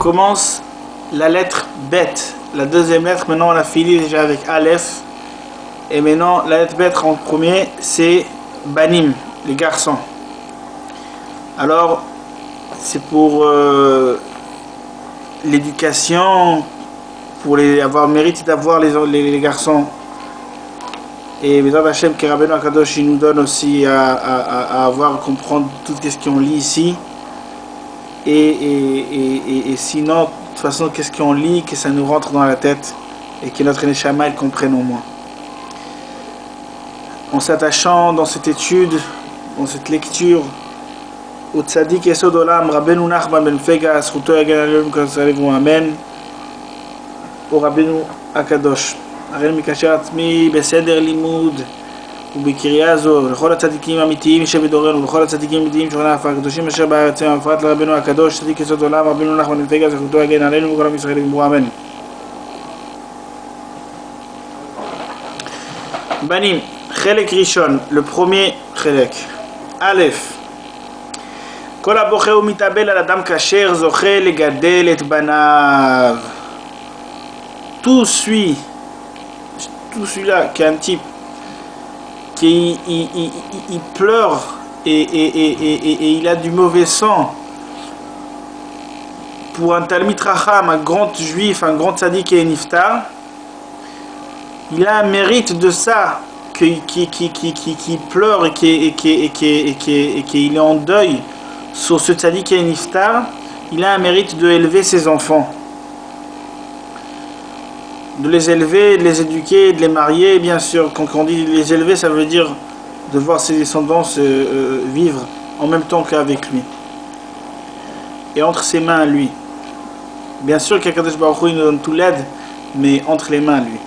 commence la lettre Bet. La deuxième lettre, maintenant on a fini déjà avec Aleph. Et maintenant la lettre Bet en premier, c'est Banim, les garçons. Alors, c'est pour l'éducation, pour avoir mérite d'avoir les garçons. Et Bézat Hachem, que Rabbeinu Akadosh il nous donne aussi à avoir, à comprendre tout ce qu'on lit ici. Et sinon, de toute façon, qu'est-ce qu'on lit, que ça nous rentre dans la tête et que notre Neshama il comprenne au moins. En s'attachant dans cette étude, dans cette lecture, au Tzadik Yesod Olam, Rabbeinu Nachman ben Fega, Zchuto yagen alenu kol amen, au Rabbeinu Akadosh. הרי מקשר עצמי בסדר לימוד ובקריאה זו לכל הצדיקים האמיתיים שבדורנו ולכל הצדיקים האמיתיים שוכנה אף הקדושים אשר בארץ ובפרט לרבנו הקדוש צדיק יסוד עולם רבנו נחמן בן פגה זכותו יגן עלינו וכל עם ישראל יאמרו אמן. בנים, חלק ראשון, le premier חלק. א', כל הבוכה ומתאבל על אדם כשר זוכה לגדל את בניו. Tout celui-là qui est un type qui il pleure et il a du mauvais sang pour un Talmid Racham, un grand juif, un grand tzaddik et niftar, il a un mérite de ça, qui pleure et qu'il est en deuil sur ce tzaddik et niftar. Il a un mérite de élever ses enfants, de les élever, de les éduquer, de les marier, bien sûr. Quand on dit les élever, ça veut dire de voir ses descendants vivre en même temps qu'avec lui et entre ses mains à lui. Bien sûr qu'Akadosh Baruch Hu nous donne tout l'aide, mais entre les mains à lui.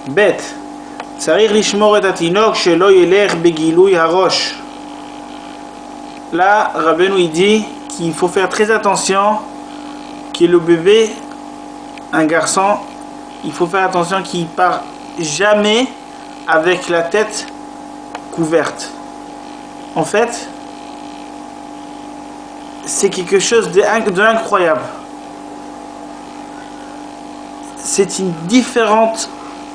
Bête, tzarich lishmor et hatinok shelo yelech begilui harosh. Là, Rabbeinu il dit qu'il faut faire très attention que le bébé, un garçon, il faut faire attention qu'il ne part jamais avec la tête couverte. En fait, c'est quelque chose d'incroyable. C'est une différente,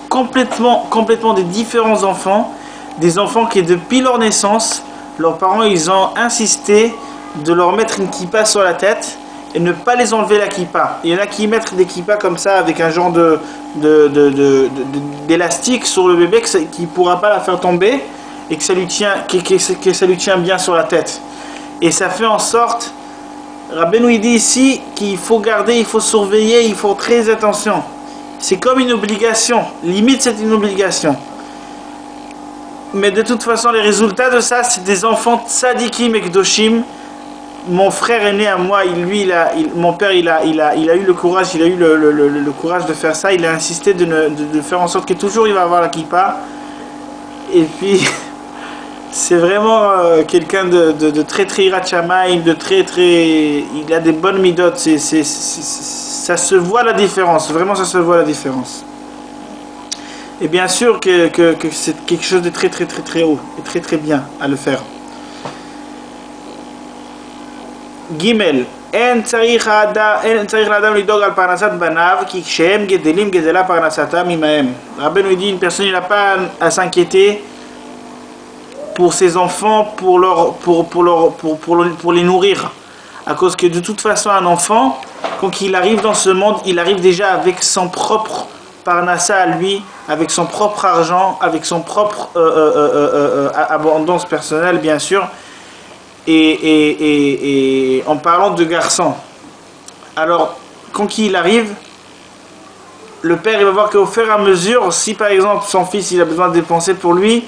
complètement des différents enfants, des enfants qui depuis leur naissance, leurs parents ils ont insisté de leur mettre une kippa sur la tête et ne pas les enlever la kippa. Il y en a qui mettent des kippas comme ça avec un genre d'élastique sur le bébé qui ne pourra pas la faire tomber et que ça lui tient bien sur la tête. Et ça fait en sorte, Rabbeinu dit ici qu'il faut garder, il faut surveiller, il faut très attention. C'est comme une obligation, limite c'est une obligation. Mais de toute façon les résultats de ça c'est des enfants tzadikim et kdoshim. Mon frère aîné à moi, mon père il a eu le courage, le courage de faire ça. Il a insisté de faire en sorte que toujours il va avoir la kippa. Et puis c'est vraiment quelqu'un de très hirat shamayim, il a des bonnes midot. Ça se voit la différence, vraiment ça se voit la différence. Et bien sûr que c'est quelque chose de très haut et très bien à le faire. Gimel, en tzarich l'adam lidog al parnasat banav ki kshem gedelim gedela parnasatam imahem. Rabbeinu dit une personne il n'a pas à s'inquiéter pour ses enfants, pour les nourrir, à cause que de toute façon un enfant quand il arrive dans ce monde il arrive déjà avec son propre parnassa à lui, avec son propre argent, avec son propre abondance personnelle bien sûr. Et en parlant de garçons, alors quand il arrive, le père il va voir qu'au fur et à mesure, si par exemple son fils il a besoin de dépenser pour lui,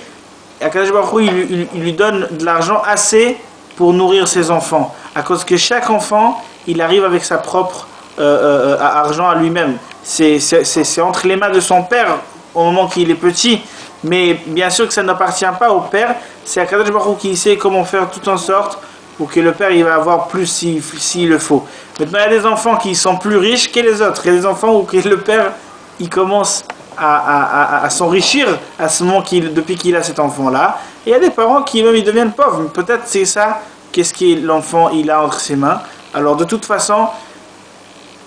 Akadosh Baruch Hu il lui donne de l'argent assez pour nourrir ses enfants, à cause que chaque enfant il arrive avec sa propre argent à lui-même. C'est entre les mains de son père au moment qu'il est petit. Mais bien sûr que ça n'appartient pas au père, c'est Akadosh Baruch Hu qui sait comment faire tout en sorte pour que le père il va avoir plus s'il le faut. Maintenant il y a des enfants qui sont plus riches que les autres, il y a des enfants où le père il commence à s'enrichir à ce moment depuis qu'il a cet enfant là, et il y a des parents qui même ils deviennent pauvres, peut-être c'est ça, qu'est-ce que l'enfant il a entre ses mains. Alors de toute façon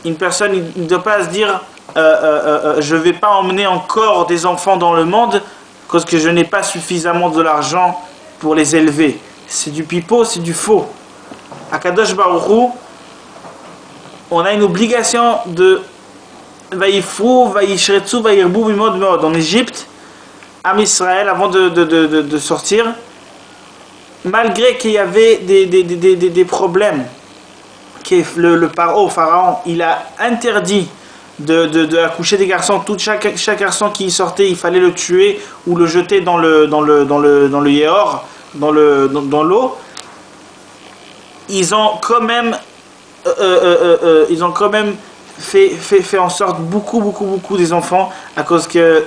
une personne ne doit pas se dire je ne vais pas emmener encore des enfants dans le monde parce que je n'ai pas suffisamment de l'argent pour les élever. C'est du pipeau, c'est du faux. À Kadosh Baruch Hu, on a une obligation de Vaïfrou, Vaïshretsu, Vaïrbou, Bimod, Meod. En Égypte, à Israël, avant de sortir, malgré qu'il y avait des problèmes, que le pharaon, il a interdit d'accoucher des garçons. Chaque garçon qui sortait, il fallait le tuer ou le jeter dans le Yéhor, dans l'eau. Ils ont quand même fait en sorte beaucoup des enfants, à cause que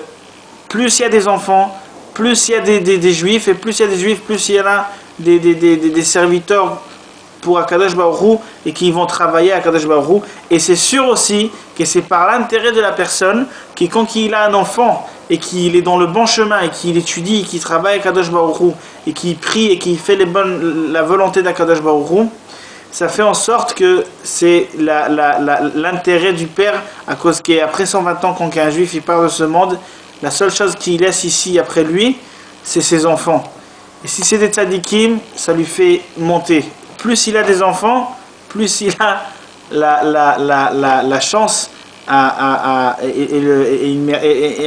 plus il y a des enfants, plus il y a des juifs, et plus il y a des juifs, plus il y en a des serviteurs pour Akadosh Baruch Hu, et qui vont travailler à Akadosh Baruch Hu. Et c'est sûr aussi que c'est par l'intérêt de la personne que quand il a un enfant et qu'il est dans le bon chemin et qu'il étudie et qu'il travaille à Akadosh Baruch Hu et qu'il prie et qu'il fait la volonté d'Akadosh Baruch Hu, ça fait en sorte que c'est l'intérêt du père, à cause qu'après 120 ans, quand un juif il part de ce monde, la seule chose qu'il laisse ici après lui, c'est ses enfants. Et si c'est des tzadikim, ça lui fait monter. Plus il a des enfants, plus il a la chance et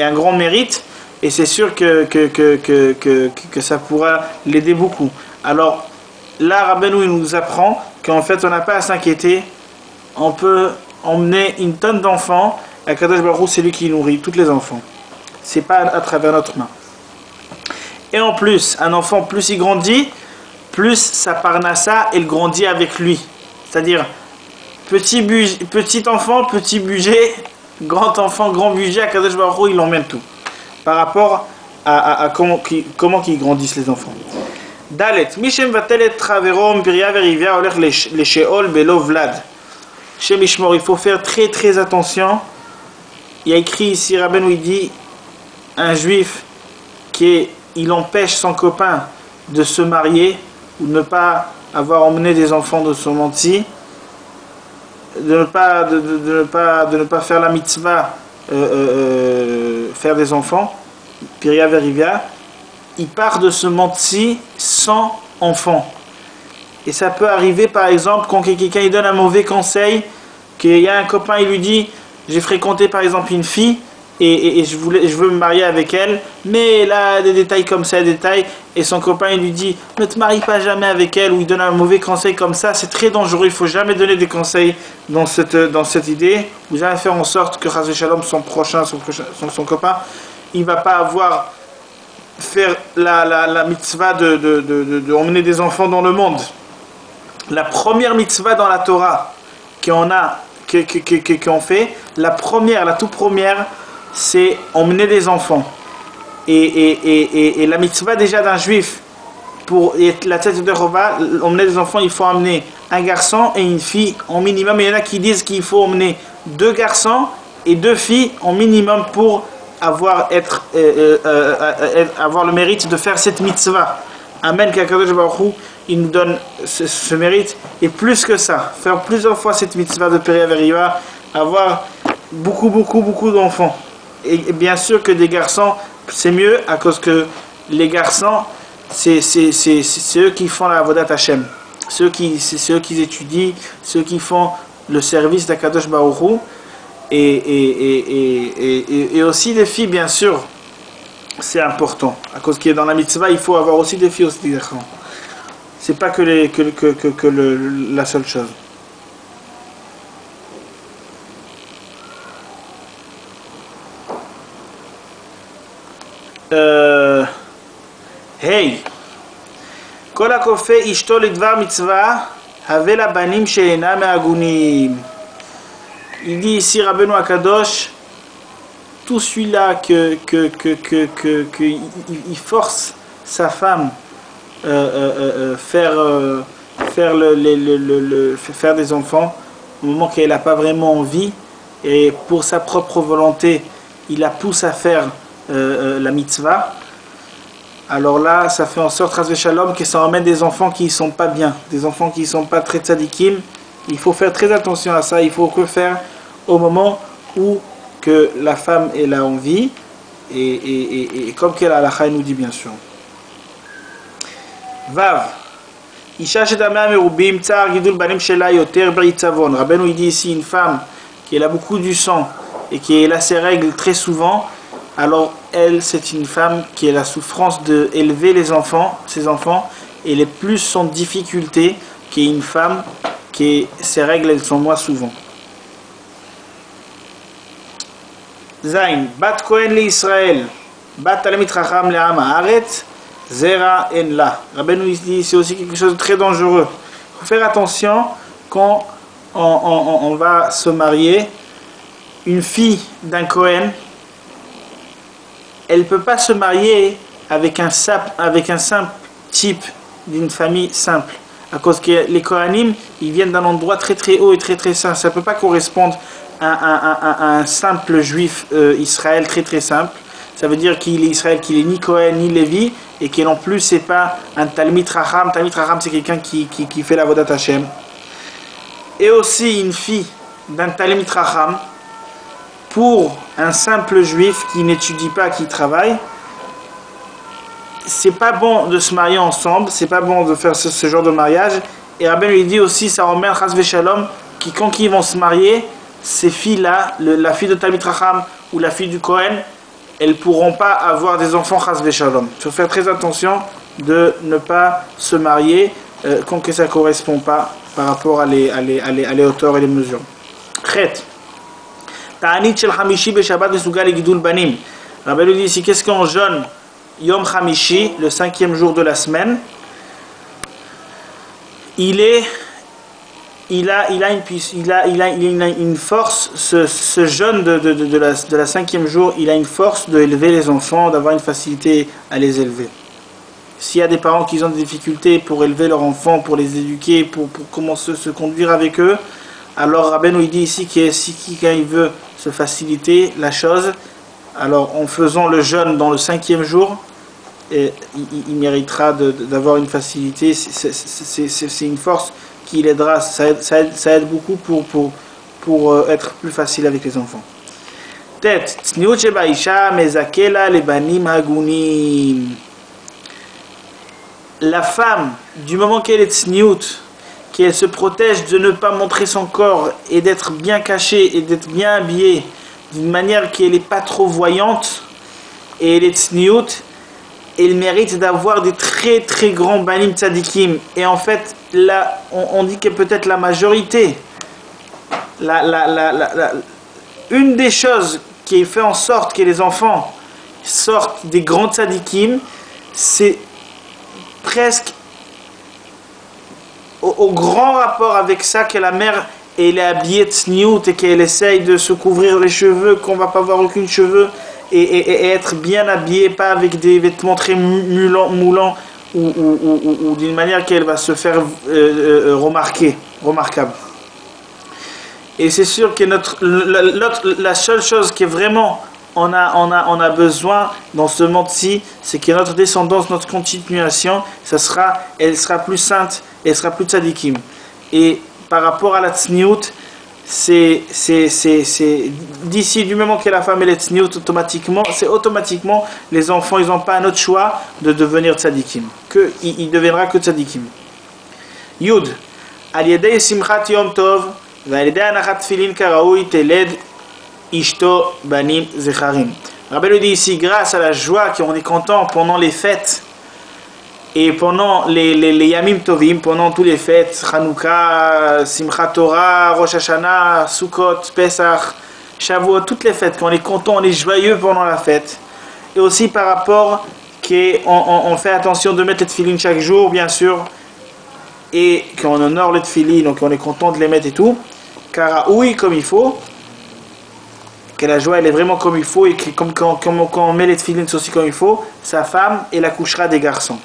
un grand mérite. Et c'est sûr que ça pourra l'aider beaucoup. Alors là, Rabbeinu il nous apprend qu'en fait on n'a pas à s'inquiéter. On peut emmener une tonne d'enfants. Et Kadosh Baruch Hu, c'est lui qui nourrit tous les enfants. C'est pas à travers notre main. Et en plus, un enfant, plus il grandit, plus sa parnassa, elle grandit avec lui. C'est-à-dire, petit enfant, petit budget, grand enfant, grand budget, à Kadosh Baruch Hu, il emmène tout. Par rapport à comment qu'ils grandissent les enfants. Dalet, Mishem vatelet traverom, Piria verivia, olech les sheol, belo vlad. Chez Mishmor, il faut faire très attention. Il y a écrit ici, Rabbeinu il dit, un juif il empêche son copain de se marier ou de ne pas avoir emmené des enfants de son menti, de ne pas faire la mitzvah, faire des enfants, Piria verivia, il part de ce menti sans enfant. Et ça peut arriver par exemple quand quelqu'un il donne un mauvais conseil, qu'il y a un copain il lui dit j'ai fréquenté par exemple une fille et je veux me marier avec elle, mais là des détails comme ça, et son copain il lui dit ne te marie pas jamais avec elle, ou il donne un mauvais conseil comme ça, c'est très dangereux, il ne faut jamais donner des conseils dans cette idée. Vous allez faire en sorte que Chas Shalom, son copain, il ne va pas avoir faire la mitzvah de emmener des enfants dans le monde. La première mitzvah dans la Torah qu'on fait, la toute première, c'est emmener des enfants. Et la mitzvah déjà d'un juif, pour la tête de Rova, emmener des enfants, il faut emmener un garçon et une fille en minimum. Il y en a qui disent qu'il faut emmener 2 garçons et 2 filles en minimum pour avoir le mérite de faire cette mitzvah. Amen, qu'Akadosh Baruch Hu, il nous donne ce mérite, et plus que ça, faire plusieurs fois cette mitzvah de Piria Veriva, avoir beaucoup d'enfants. Et bien sûr que des garçons, c'est mieux, à cause que les garçons, c'est eux qui font la Avodat Hashem, c'est eux qui étudient, ceux qui font le service d'Akadosh Baruch Hu. Et aussi des filles, bien sûr, c'est important, à cause qu'il est dans la mitzvah, il faut avoir aussi des filles, aussi des garçons. C'est pas que la seule chose. Hey, כל הכופה אשתו לדבר מצווה, הווה לבנים שאינם מהגונים. Il dit ici Rabbeinu Akadosh, tout celui-là qu'il force sa femme faire des enfants au moment qu'elle n'a pas vraiment envie, et pour sa propre volonté il la pousse à faire la mitzvah, alors là ça fait en sorte Chas v'Shalom que ça emmène des enfants qui ne sont pas bien, des enfants qui ne sont pas très tzadikim. Il faut faire très attention à ça. Il faut que faire au moment où que la femme est là en vie, et comme qu'elle a la nous dit bien sûr. Vav. Isha shedamea merubim tsar gidul banim shela yoter b'itzavon. Rabbeinu il dit ici une femme qui a beaucoup du sang et qui a ses règles très souvent, alors elle c'est une femme qui a la souffrance de élever les enfants, ses enfants, et les plus en difficulté qu'une femme qui ses règles elles sont moins souvent. Zain bat Kohen le Israël bat Talmid Chacham le Am Haaretz Zera en la. Rabbeinu dit c'est aussi quelque chose de très dangereux. Il faut faire attention quand on va se marier. Une fille d'un Kohen, elle ne peut pas se marier avec un simple type d'une famille simple. À cause que les Kohanim, ils viennent d'un endroit très très haut et très très saint. Ça ne peut pas correspondre à un simple juif Israël très très simple. Ça veut dire qu'il est Israël, qu'il est ni Kohen ni Lévi, et qu'il non plus c'est pas un Talmid Chacham. Talmid Chacham c'est quelqu'un qui fait la Avodat Hashem. Et aussi une fille d'un Talmid Chacham, pour un simple juif qui n'étudie pas, qui travaille, c'est pas bon de se marier ensemble, c'est pas bon de faire ce genre de mariage. Et Rabbeinu lui dit aussi, ça remet Chas Veshalom, qui quand ils vont se marier, ces filles-là, la fille de Talmid Chacham ou la fille du Kohen, elles ne pourront pas avoir des enfants Chas Veshalom. Il faut faire très attention de ne pas se marier quand que ça ne correspond pas par rapport à les hauteurs et les mesures. Chet. Ta'anit shel Hamishi beShabbat mesugal legidul banim. Rabbeinu dit ici, qu'est-ce qu'on jeûne Yom Hamishi, le 5e jour de la semaine, il a une force, ce jeûne de la 5e jour, il a une force de élever les enfants, d'avoir une facilité à les élever. S'il y a des parents qui ont des difficultés pour élever leurs enfants, pour les éduquer, pour comment se conduire avec eux, alors Rabbeinu il dit ici que si quelqu'un veut se faciliter la chose, alors en faisant le jeûne dans le 5e jour, il méritera d'avoir une facilité. C'est une force qui l'aidera, ça aide beaucoup pour être plus facile avec les enfants. Tête, tsniut shebaisha mezakela lebanim hagunim. La femme, du moment qu'elle est tsniut, qu'elle se protège de ne pas montrer son corps et d'être bien cachée et d'être bien habillée d'une manière qu'elle n'est pas trop voyante, et elle est tsniut, elle mérite d'avoir des très très grands banim tzadikim. Et en fait, là, on dit que peut-être la majorité, une des choses qui fait en sorte que les enfants sortent des grands tzadikim, c'est presque au grand rapport avec ça que la mère elle est habillée tsniout et qu'elle essaye de se couvrir les cheveux, qu'on ne va pas voir aucun cheveu et être bien habillée, pas avec des vêtements très moulants ou d'une manière qu'elle va se faire remarquable. Et c'est sûr que la seule chose qui est vraiment on a besoin dans ce monde-ci, c'est que notre descendance, notre continuation, elle sera plus sainte, elle sera plus tzadikim. Et par rapport à la tsniout, c'est d'ici du moment que la femme est tsniout, automatiquement les enfants, ils n'ont pas un autre choix de devenir tzadikim. Il deviendra que tzadikim. Yud, al yedei simchat yom tov, va al yedei anachat tfilin karaoui teled ishto banim zecharim. Rabbeinu dit ici, grâce à la joie qu'on est content pendant les fêtes et pendant les Yamim Tovim, pendant toutes les fêtes, Hanouka, Simchat Torah, Rosh Hashanah, Sukkot, Pesach, Shavuot, toutes les fêtes, quand on est content, on est joyeux pendant la fête. Et aussi par rapport qu'on fait attention de mettre les tefilines chaque jour, bien sûr, et qu'on honore les tefilines, donc on est content de les mettre et tout, car oui, comme il faut, que la joie elle est vraiment comme il faut, et que quand on met les tefilines aussi comme il faut, sa femme elle accouchera des garçons.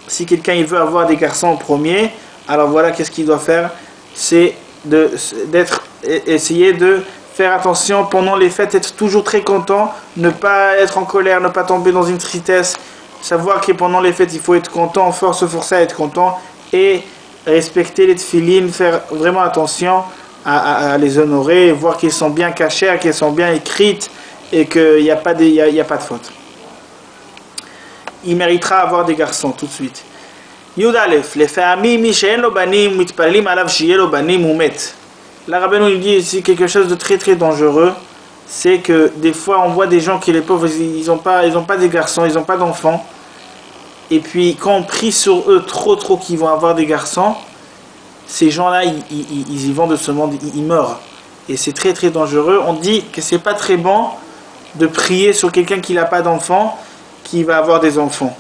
Si quelqu'un il veut avoir des garçons en premier, alors voilà qu'est-ce qu'il doit faire, c'est essayer de faire attention pendant les fêtes, être toujours très content, ne pas être en colère, ne pas tomber dans une tristesse, savoir que pendant les fêtes il faut être content, se forcer à être content et respecter les tefilines, faire vraiment attention à les honorer, voir qu'elles sont bien cachées, qu'elles sont bien écrites et qu'il n'y a pas de faute. Il méritera avoir des garçons tout de suite. Yud Aleph, les familles Mishen lo banim mitpalelim alav shiye lo banim ou met. La Rabbeinu nous dit ici quelque chose de très très dangereux, c'est que des fois on voit des gens qui les pauvres, ils ont pas des garçons, ils n'ont pas d'enfants, et puis quand on prie sur eux trop qu'ils vont avoir des garçons, ces gens-là ils y vont de ce monde, ils meurent, et c'est très très dangereux. On dit que c'est pas très bon de prier sur quelqu'un qui n'a pas d'enfants, qui va avoir des enfants.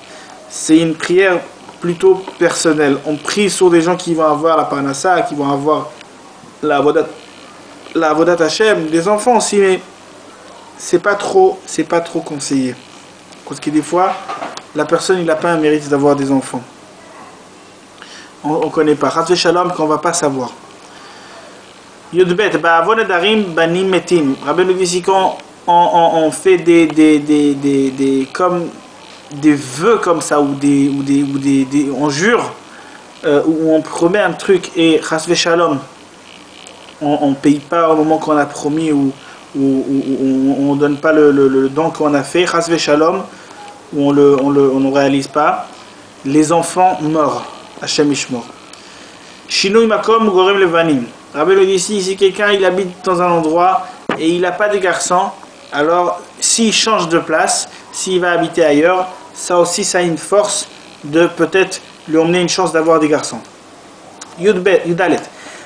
C'est une prière plutôt personnelle. On prie sur des gens qui vont avoir la parnassa, qui vont avoir la avodat Hashem, des enfants aussi, mais c'est pas trop conseillé. Parce que des fois, la personne il n'a pas un mérite d'avoir des enfants. On connaît pas. Chas v'shalom qu'on va pas savoir. Yudbet, ba'avon edarim banim metim. Rabbi nous dit ici quand on fait comme des vœux comme ça, ou on jure, ou on promet un truc, et chas v'shalom, on ne paye pas au moment qu'on a promis, ou on ne donne pas le don qu'on a fait, chas v'shalom, ou on ne réalise pas, les enfants meurent. Hashem Ishmor. Shinui makom gorem levanim. Rabbi le dit ici, si quelqu'un il habite dans un endroit et il n'a pas de garçons, alors s'il change de place, s'il va habiter ailleurs, ça aussi ça a une force de peut-être lui emmener une chance d'avoir des garçons. Yudalet.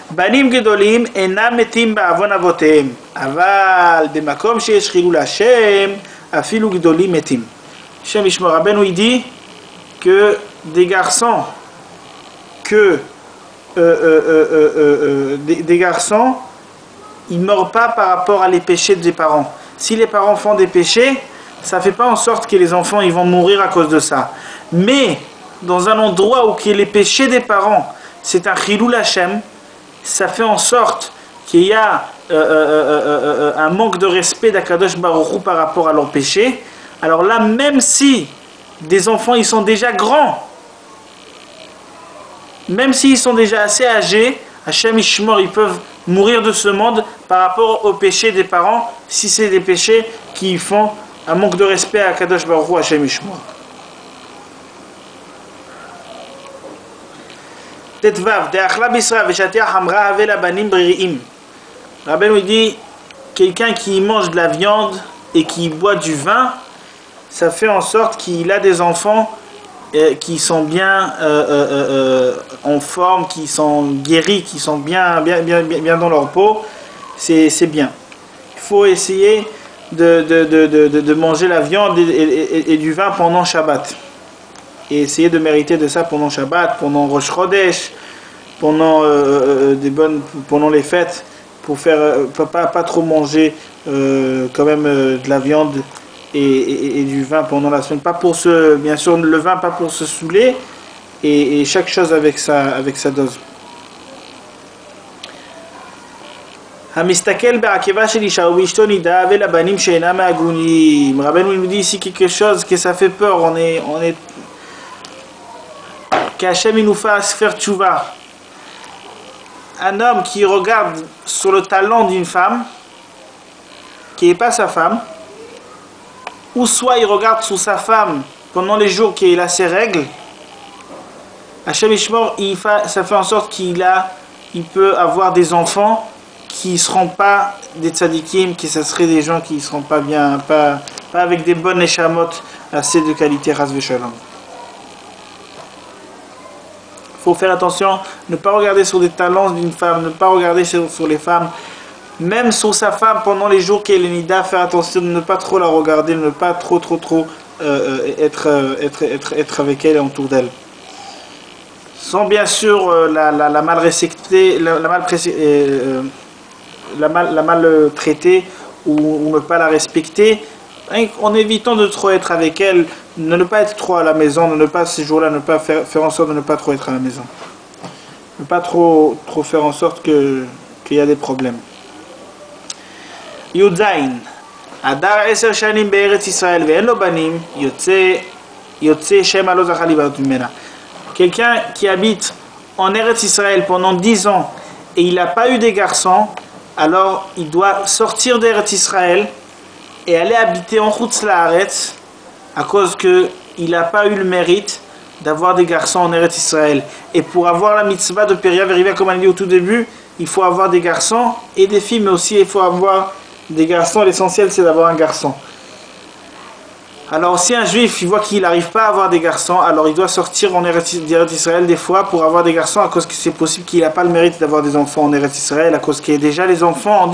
Banim gedolim enam metim ba'avon avotehem, aval bemakom sheyesh chilul Hashem afilu gedolim metim. Hashem Ishmor. Rabbi nous dit que des garçons des garçons, ils ne meurent pas par rapport à les péchés des parents. Si les parents font des péchés, ça ne fait pas en sorte que les enfants ils vont mourir à cause de ça. Mais dans un endroit où les péchés des parents, c'est un chilul Hashem, ça fait en sorte qu'il y a un manque de respect d'Akadosh Baruch Hu par rapport à leurs péchés. Alors là, même si des enfants ils sont déjà grands, même s'ils sont déjà assez âgés, Hashem Ishmor, ils peuvent mourir de ce monde par rapport aux péchés des parents, si c'est des péchés qui font un manque de respect à Kadosh Baruch Hu, Hashem Ishmor. Tetvav, de'achla bisra v'shatia hamra avela banim briri'im. Rabbi nous dit, quelqu'un qui mange de la viande et qui boit du vin, ça fait en sorte qu'il a des enfants qui sont bien en forme, qui sont guéris, qui sont bien dans leur peau, c'est bien. Il faut essayer de manger la viande et du vin pendant Shabbat. Et essayer de mériter de ça pendant Shabbat, pendant Rosh Chodesh, pendant les fêtes, pour faire pas trop manger quand même de la viande et du vin pendant la semaine, pas pour bien sûr le vin pas pour se saouler, et chaque chose avec sa dose. Hamistakel ba'akeva shel isha u'ishto nida ve'labanim she'enam ha'agunim. Rabbeinu nous dit ici quelque chose que ça fait peur. On est qu'Hachem il nous fasse faire tchouva. Un homme qui regarde sur le talon d'une femme qui n'est pas sa femme, ou soit il regarde sur sa femme pendant les jours qu'il a ses règles, Hashem Ishmor, ça fait en sorte qu'il peut avoir des enfants qui ne seront pas des tzadikim, que ce seraient des gens qui ne seront pas bien, pas avec des bonnes neshamot assez de qualité, chas v'shalom. Il faut faire attention, ne pas regarder sur les talons d'une femme, ne pas regarder sur les femmes, même sur sa femme pendant les jours qu'elle est nida, faire attention de ne pas trop la regarder, de ne pas trop être avec elle et autour d'elle. Sans bien sûr la maltraiter ou ne pas la respecter, en évitant de trop être avec elle, ne pas être trop à la maison, ne pas ces jours-là, ne pas faire en sorte de ne pas trop être à la maison, ne pas trop faire en sorte qu'il y a des problèmes. Yudzain Adar 10 shanim be'eretz Israël ve'en lo banim yotze Shem lo zachal libanot mimena. Quelqu'un qui habite en Eretz Israël pendant 10 ans et il n'a pas eu des garçons, alors il doit sortir d'Eretz Israël et aller habiter en Chutz La'aretz à cause qu'il n'a pas eu le mérite d'avoir des garçons en Eretz Israël. Et pour avoir la mitzvah de Peria Veriva, comme on a dit au tout début, il faut avoir des garçons et des filles, mais aussi il faut avoir des garçons. L'essentiel, c'est d'avoir un garçon. Alors si un juif il voit qu'il n'arrive pas à avoir des garçons, alors il doit sortir en Eretz Israël des fois pour avoir des garçons, à cause que c'est possible qu'il n'a pas le mérite d'avoir des enfants en Eretz Israël, à cause que déjà les enfants,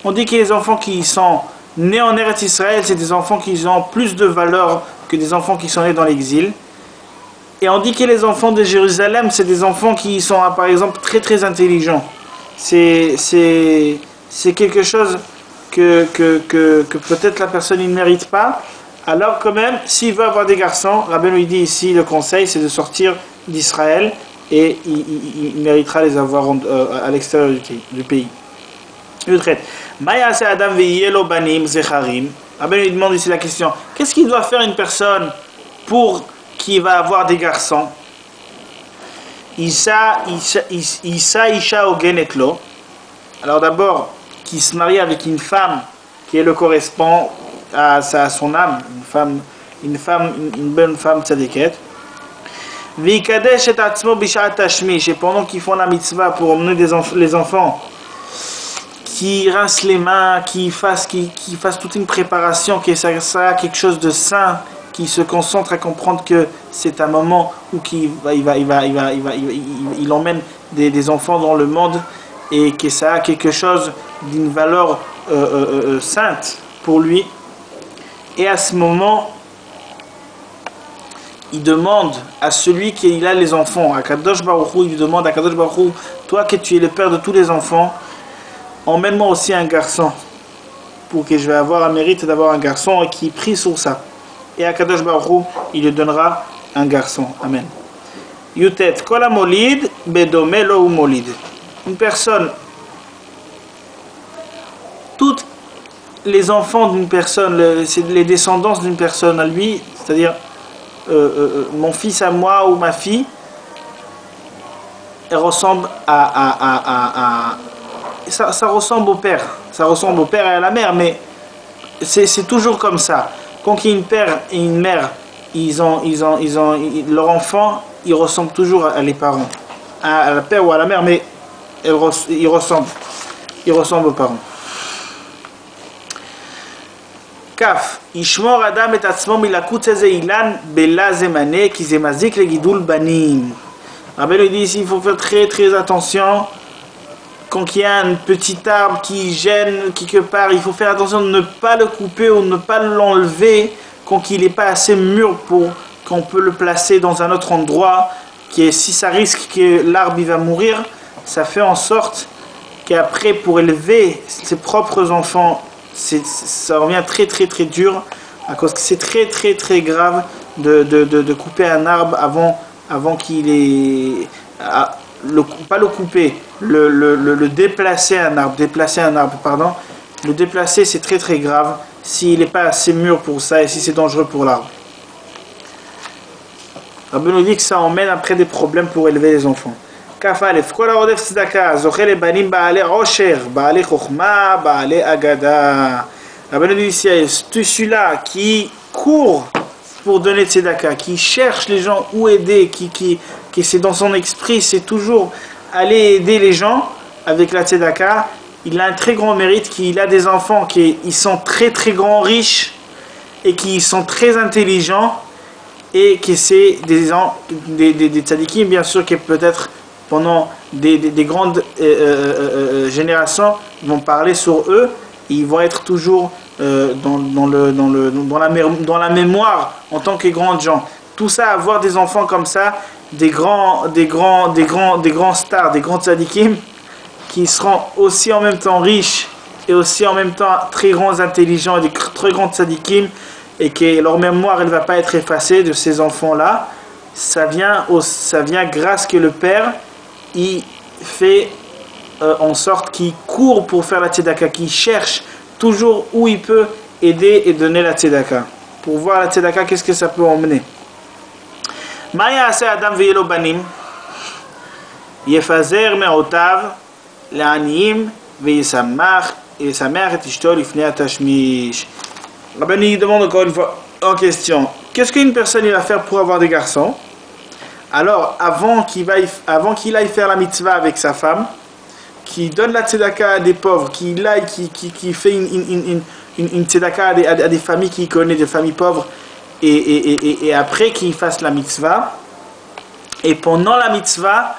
on dit que les enfants qui sont nés en Eretz Israël, c'est des enfants qui ont plus de valeur que des enfants qui sont nés dans l'exil. Et on dit que les enfants de Jérusalem, c'est des enfants qui sont par exemple très très intelligents. C'est quelque chose que peut-être la personne ne mérite pas. Alors quand même, s'il veut avoir des garçons, Rabbi lui dit ici, le conseil c'est de sortir d'Israël et il méritera les avoir à l'extérieur du pays. Rabbi lui demande ici la question, qu'est-ce qu'il doit faire une personne pour qu'il va avoir des garçons? Isha ogenetlo. Alors d'abord, qu'il se marie avec une femme qui le correspond à son âme, une bonne femme tzadiket. Vikadesh et atzmo bishat tashmish, et pendant qu'ils font la mitzvah pour emmener les enfants, qui rincent les mains, qui fassent toute une préparation, que ça quelque chose de saint, qui se concentre à comprendre que c'est un moment où il emmène des enfants dans le monde et que ça a quelque chose d'une valeur sainte pour lui. Et à ce moment, il demande à celui qui a les enfants, à Kadosh Baruch Hu, il lui demande à Kadosh Baruch Hu, toi que tu es le père de tous les enfants, emmène-moi aussi un garçon, pour que je vais avoir un mérite d'avoir un garçon, et qui prie sur ça. Et à Kadosh Baruch Hu, il lui donnera un garçon. Amen. Yutet, Kol molid bedome lo molid. Une personne, toutes les enfants d'une personne, c'est les descendances d'une personne à lui, c'est-à-dire mon fils à moi ou ma fille, elle ressemble ça ressemble au père, ça ressemble au père et à la mère, mais c'est toujours comme ça. Quand il y a un père et une mère, leur enfant, il ressemble toujours à les parents, à la père ou à la mère, mais il ressemble aux parents. Kaf, Ishmor Adam et Atzmo milakut ilan bela zemane ki zemazik le gidul banim. Rabbi lui dit ici, il faut faire très très attention. Quand il y a un petit arbre qui gêne quelque part, il faut faire attention de ne pas le couper ou de ne pas l'enlever quand il n'est pas assez mûr pour qu'on peut le placer dans un autre endroit. Si ça risque que l'arbre il va mourir, ça fait en sorte qu'après pour élever ses propres enfants, ça revient très très très dur, à cause que c'est très très très grave de couper un arbre avant qu'il ait... pas le couper, le déplacer un arbre, pardon. Le déplacer c'est très très grave s'il n'est pas assez mûr pour ça et si c'est dangereux pour l'arbre. Rabbi nous dit que ça emmène après des problèmes pour élever les enfants. Kafalef, kol harodef tzedaka, zoche le banim baale osher, baale chokhma, baale agada. Rabbi nous dit ici, celui-là qui court pour donner tzedaka, qui cherche les gens où aider, qui c'est dans son esprit, c'est toujours aller aider les gens avec la tzedaka, il a un très grand mérite, qu'il a des enfants qui sont très très grands riches et qui sont très intelligents et que c'est des tzadikim bien sûr qui peut-être pendant des grandes générations vont parler sur eux et ils vont être toujours dans la mémoire en tant que grands gens. Tout ça, avoir des enfants comme ça, des grands stars, des grands tzadikim qui seront aussi en même temps riches et aussi en même temps très grands intelligents et des très grands tzadikim et que leur mémoire elle va pas être effacée de ces enfants là, ça vient grâce que le père il fait en sorte qu'il court pour faire la tzedaka, qu'il cherche toujours où il peut aider et donner la tzedaka. Pour voir la tzedaka, qu'est-ce que ça peut emmener. Maya ase adam veyelo banim yefazer me'otav לעניים וישמח et ishto lifnei atashmish. Rabbeinu demande encore une fois en question, qu'est-ce qu'une personne va faire pour avoir des garçons? Alors, avant qu'il aille faire la mitzvah avec sa femme, qui donne la tzedaka à des pauvres, qui fait une tzedaka à des familles qu'il connaît, des familles pauvres, et après qu'il fasse la mitzvah, et pendant la mitzvah,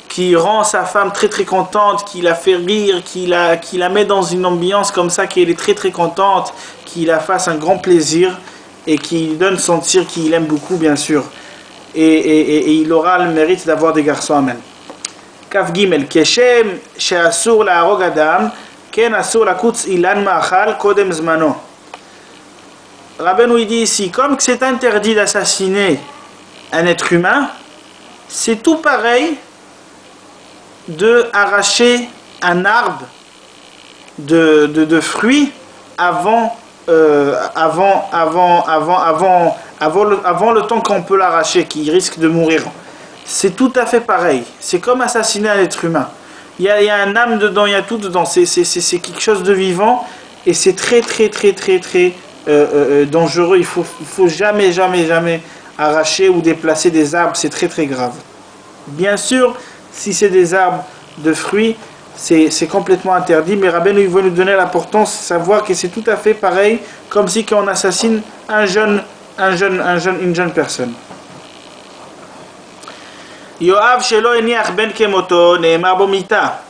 qui rend sa femme très très contente, qui la fait rire, qui la met dans une ambiance comme ça, qu'elle est très très contente, qui la fasse un grand plaisir, et qui lui donne sentir qu'il aime beaucoup, bien sûr. Et il aura le mérite d'avoir des garçons. Amen. Kaf Gimel, Keshem she'asur la'arog adam, ken asur lakutz ilan ma'achal kodem zmano. Rabbeinu dit ici, comme c'est interdit d'assassiner un être humain, c'est tout pareil de arracher un arbre de fruits avant le temps qu'on peut l'arracher, qui risque de mourir. C'est tout à fait pareil. C'est comme assassiner un être humain. Il y a un âme dedans, il y a tout dedans. C'est quelque chose de vivant et c'est très dangereux. Il faut jamais arracher ou déplacer des arbres. C'est très grave. Bien sûr, si c'est des arbres de fruits, c'est complètement interdit, mais Rabbeinu veut nous donner l'importance de savoir que c'est tout à fait pareil, comme si quand on assassine une jeune personne. Yoav shelo eniach ben kemoto neemar bo mita.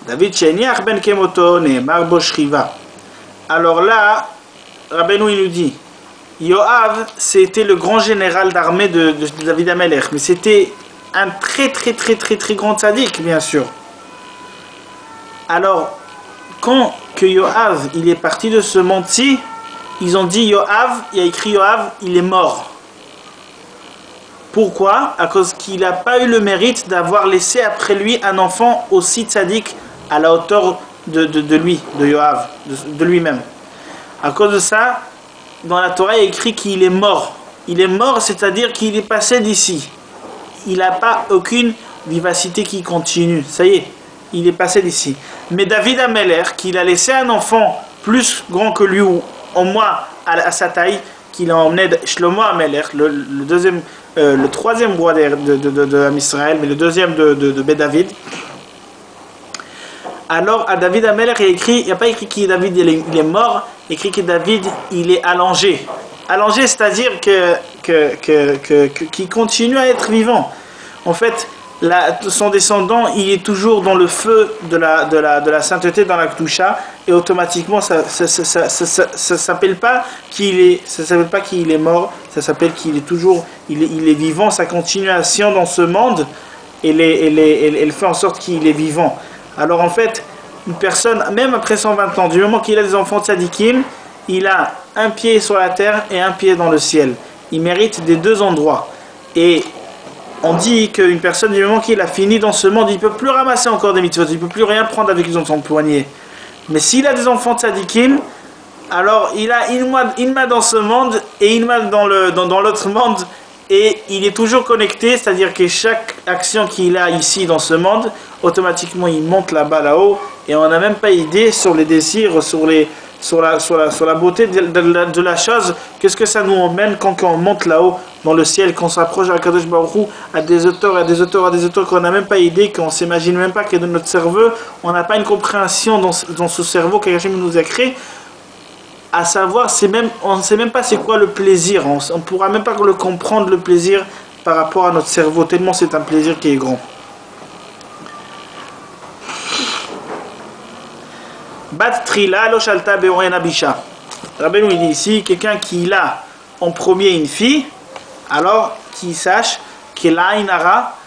David sheniach ben kemoto neemar bo shriva. Alors là, Rabbeinu il nous dit, Yoav c'était le grand général d'armée de David Amelech, mais c'était un très grand tzaddik, bien sûr. Alors, quand que Yoav il est parti de ce monde-ci, ils ont dit Yoav, il y a écrit Yoav, il est mort. Pourquoi? À cause qu'il n'a pas eu le mérite d'avoir laissé après lui un enfant aussi tzaddik à la hauteur de lui, de Yoav, de lui-même. À cause de ça, dans la Torah, il y a écrit qu'il est mort. Il est mort, c'est-à-dire qu'il est passé d'ici. Il n'a pas aucune vivacité qui continue. Ça y est, il est passé d'ici. Mais David Ameler, qu'il a laissé un enfant plus grand que lui, ou au moins à sa taille, qu'il a emmené Shlomo Ameler, le troisième roi de Israël, mais le deuxième de Bet David. Alors à David Ameler, il n'y a pas écrit que David il est mort, il écrit que David il est allongé. Allongé, c'est-à-dire qu'il continue à être vivant. En fait, son descendant, il est toujours dans le feu de la sainteté, dans la Kedusha, et automatiquement, ça s'appelle pas qu'il est mort, ça s'appelle qu'il est toujours, il est vivant, sa continuation dans ce monde, elle fait en sorte qu'il est vivant. Alors en fait, une personne, même après 120 ans, du moment qu'il a des enfants tzadikim, il a un pied sur la terre et un pied dans le ciel. Il mérite des deux endroits. Et on dit qu'une personne, du moment qu'il a fini dans ce monde, il ne peut plus ramasser encore des mitzvot, il ne peut plus rien prendre avec son poignet. Mais s'il a des enfants tzadikim, alors il a Ilma dans ce monde et Ilma dans l'autre monde, et il est toujours connecté, c'est-à-dire que chaque action qu'il a ici dans ce monde, automatiquement il monte là-bas, là-haut, et on n'a même pas idée sur les désirs, sur la beauté de la chose. Qu'est-ce que ça nous emmène quand on monte là-haut dans le ciel, qu'on s'approche à Kadosh Baruch Hu, à des auteurs qu'on n'a même pas idée, qu'on ne s'imagine même pas que dans notre cerveau, on n'a pas une compréhension dans ce cerveau qu'Hachem nous a créé. À savoir, on ne sait même pas c'est quoi le plaisir, on ne pourra même pas le comprendre, le plaisir par rapport à notre cerveau, tellement c'est un plaisir qui est grand. Bat trila lo shalta beoren abisha. Rabbeinu il dit ici, quelqu'un qui a en premier une fille, alors qu'il sache que l'Aïnara,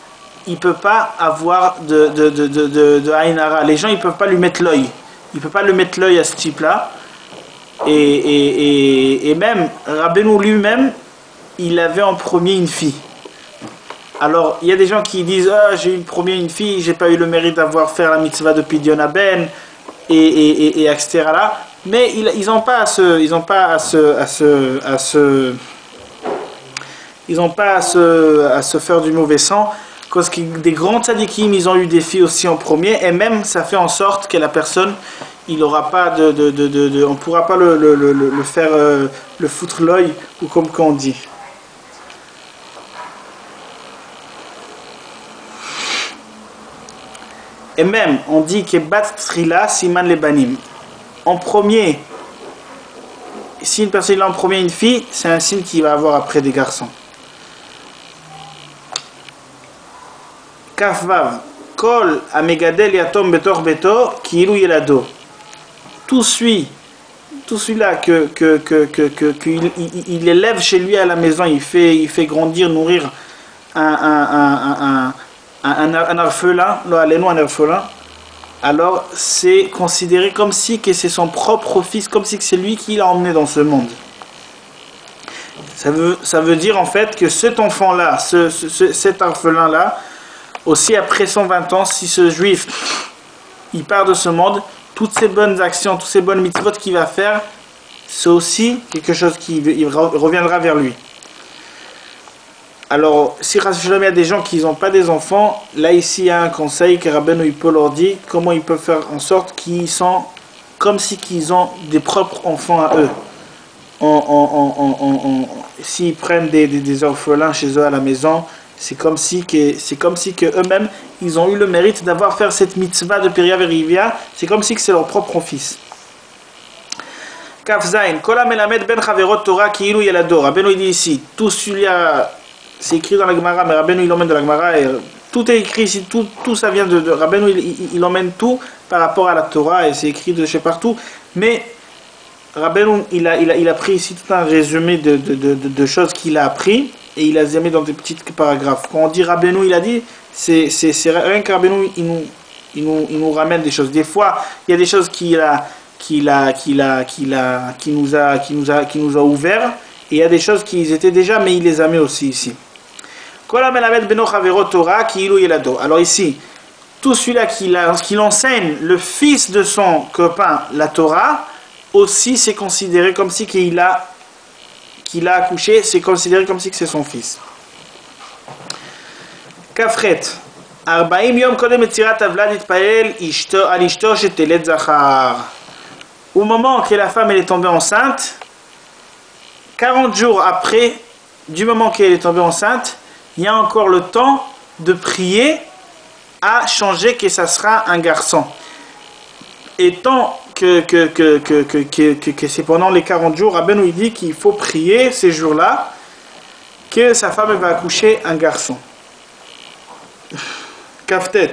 il ne peut pas avoir de Aïnara. Les gens, ils ne peuvent pas lui mettre l'œil. Il ne peut pas lui mettre l'œil à ce type-là. Et même, Rabbeinu lui-même, il avait en premier une fille. Alors, il y a des gens qui disent, j'ai eu une fille, j'ai pas eu le mérite d'avoir fait la mitzvah de Pidyon Aben, et etc. là. Mais ils n'ont pas à se faire du mauvais sang. Parce que des grands tzadikim, ils ont eu des filles aussi en premier, et même ça fait en sorte que la personne, il aura pas on pourra pas le faire, le foutre l'œil, ou comme on dit. Et même, on dit que bat trila siman lebanim. En premier, si une personne a en premier une fille, c'est un signe qu'il va avoir après des garçons. Kafvav, kol amegadel yatom betor beto, kiilu yelado. Tout celui-là qu'il élève chez lui à la maison, il fait grandir, nourrir un orphelin, un orphelin, alors c'est considéré comme si que c'est son propre fils, comme si c'est lui qui l'a emmené dans ce monde. Ça veut dire en fait que cet enfant-là, cet orphelin-là, aussi après 120 ans, si ce juif, il part de ce monde, toutes ces bonnes actions, toutes ces bonnes mitzvot qu'il va faire, c'est aussi quelque chose qui reviendra vers lui. Alors, si il y a des gens qui n'ont pas des enfants, là ici il y a un conseil que Rabbeinu Paul leur dit, comment ils peuvent faire en sorte qu'ils sont comme si qu'ils ont des propres enfants à eux. S'ils prennent des orphelins chez eux à la maison, c'est comme si que eux-mêmes ils ont eu le mérite d'avoir fait cette mitzvah de Peria Verivia, c'est comme si que c'est leur propre fils. Kaf Zain, Kola Melamed Ben Chaverot Torah Kiilu Yelado. Rabbeinu dit ici, tout celui-là, c'est écrit dans la Gemara, mais Rabbeinu il emmène de la Gemara, et tout est écrit ici, tout ça vient de Rabbeinu, il emmène tout par rapport à la Torah, et c'est écrit de chez partout, mais Rabbeinu il a pris ici tout un résumé de choses qu'il a appris, et il a mis dans des petits paragraphes. Quand on dit Rabbeinu il a dit, c'est rien que Rabbeinu il nous ramène des choses. Des fois, il y a des choses qui nous a ouvert, et il y a des choses qui étaient déjà, mais il les a mis aussi ici. Alors ici, tout celui-là qui enseigne le fils de son copain la Torah, aussi c'est considéré comme si qu'il a accouché, c'est considéré comme si c'est son fils. Kafret. 40 yom kodem etzirat avlad itpael al ishto shetelet zachar. Au moment que la femme elle est tombée enceinte, 40 jours après, du moment qu'elle est tombée enceinte, il y a encore le temps de prier à changer que ça sera un garçon. Et tant que c'est pendant les 40 jours, Rabbeinu il dit qu'il faut prier ces jours-là que sa femme va accoucher un garçon. Kaftet.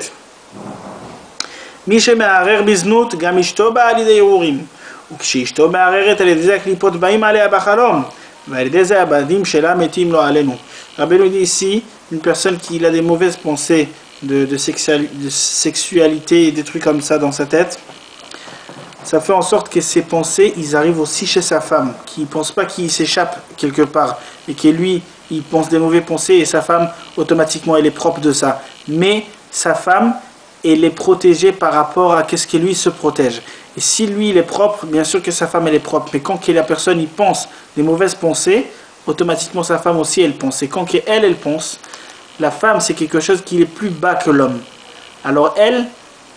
Mishe me'arer biznut gam ishto ba'al yedei urim. וכשאשתו מערערת על ידי זה הקליפות באים עליה בחלום ועל ידי זה הבדים שלה מתים לו עלינו. Rabbeinu dit ici, une personne qui a des mauvaises pensées de sexualité et des trucs comme ça dans sa tête, ça fait en sorte que ces pensées, ils arrivent aussi chez sa femme, qui ne pense pas qu'il s'échappe quelque part, et que lui, il pense des mauvaises pensées, et sa femme, automatiquement, elle est propre de ça. Mais sa femme, elle est protégée par rapport à ce que lui se protège. Et si lui, il est propre, bien sûr que sa femme, elle est propre. Mais quand la personne, il pense des mauvaises pensées, automatiquement, sa femme aussi, elle pense. Et quand elle pense, la femme, c'est quelque chose qui est plus bas que l'homme. Alors elle,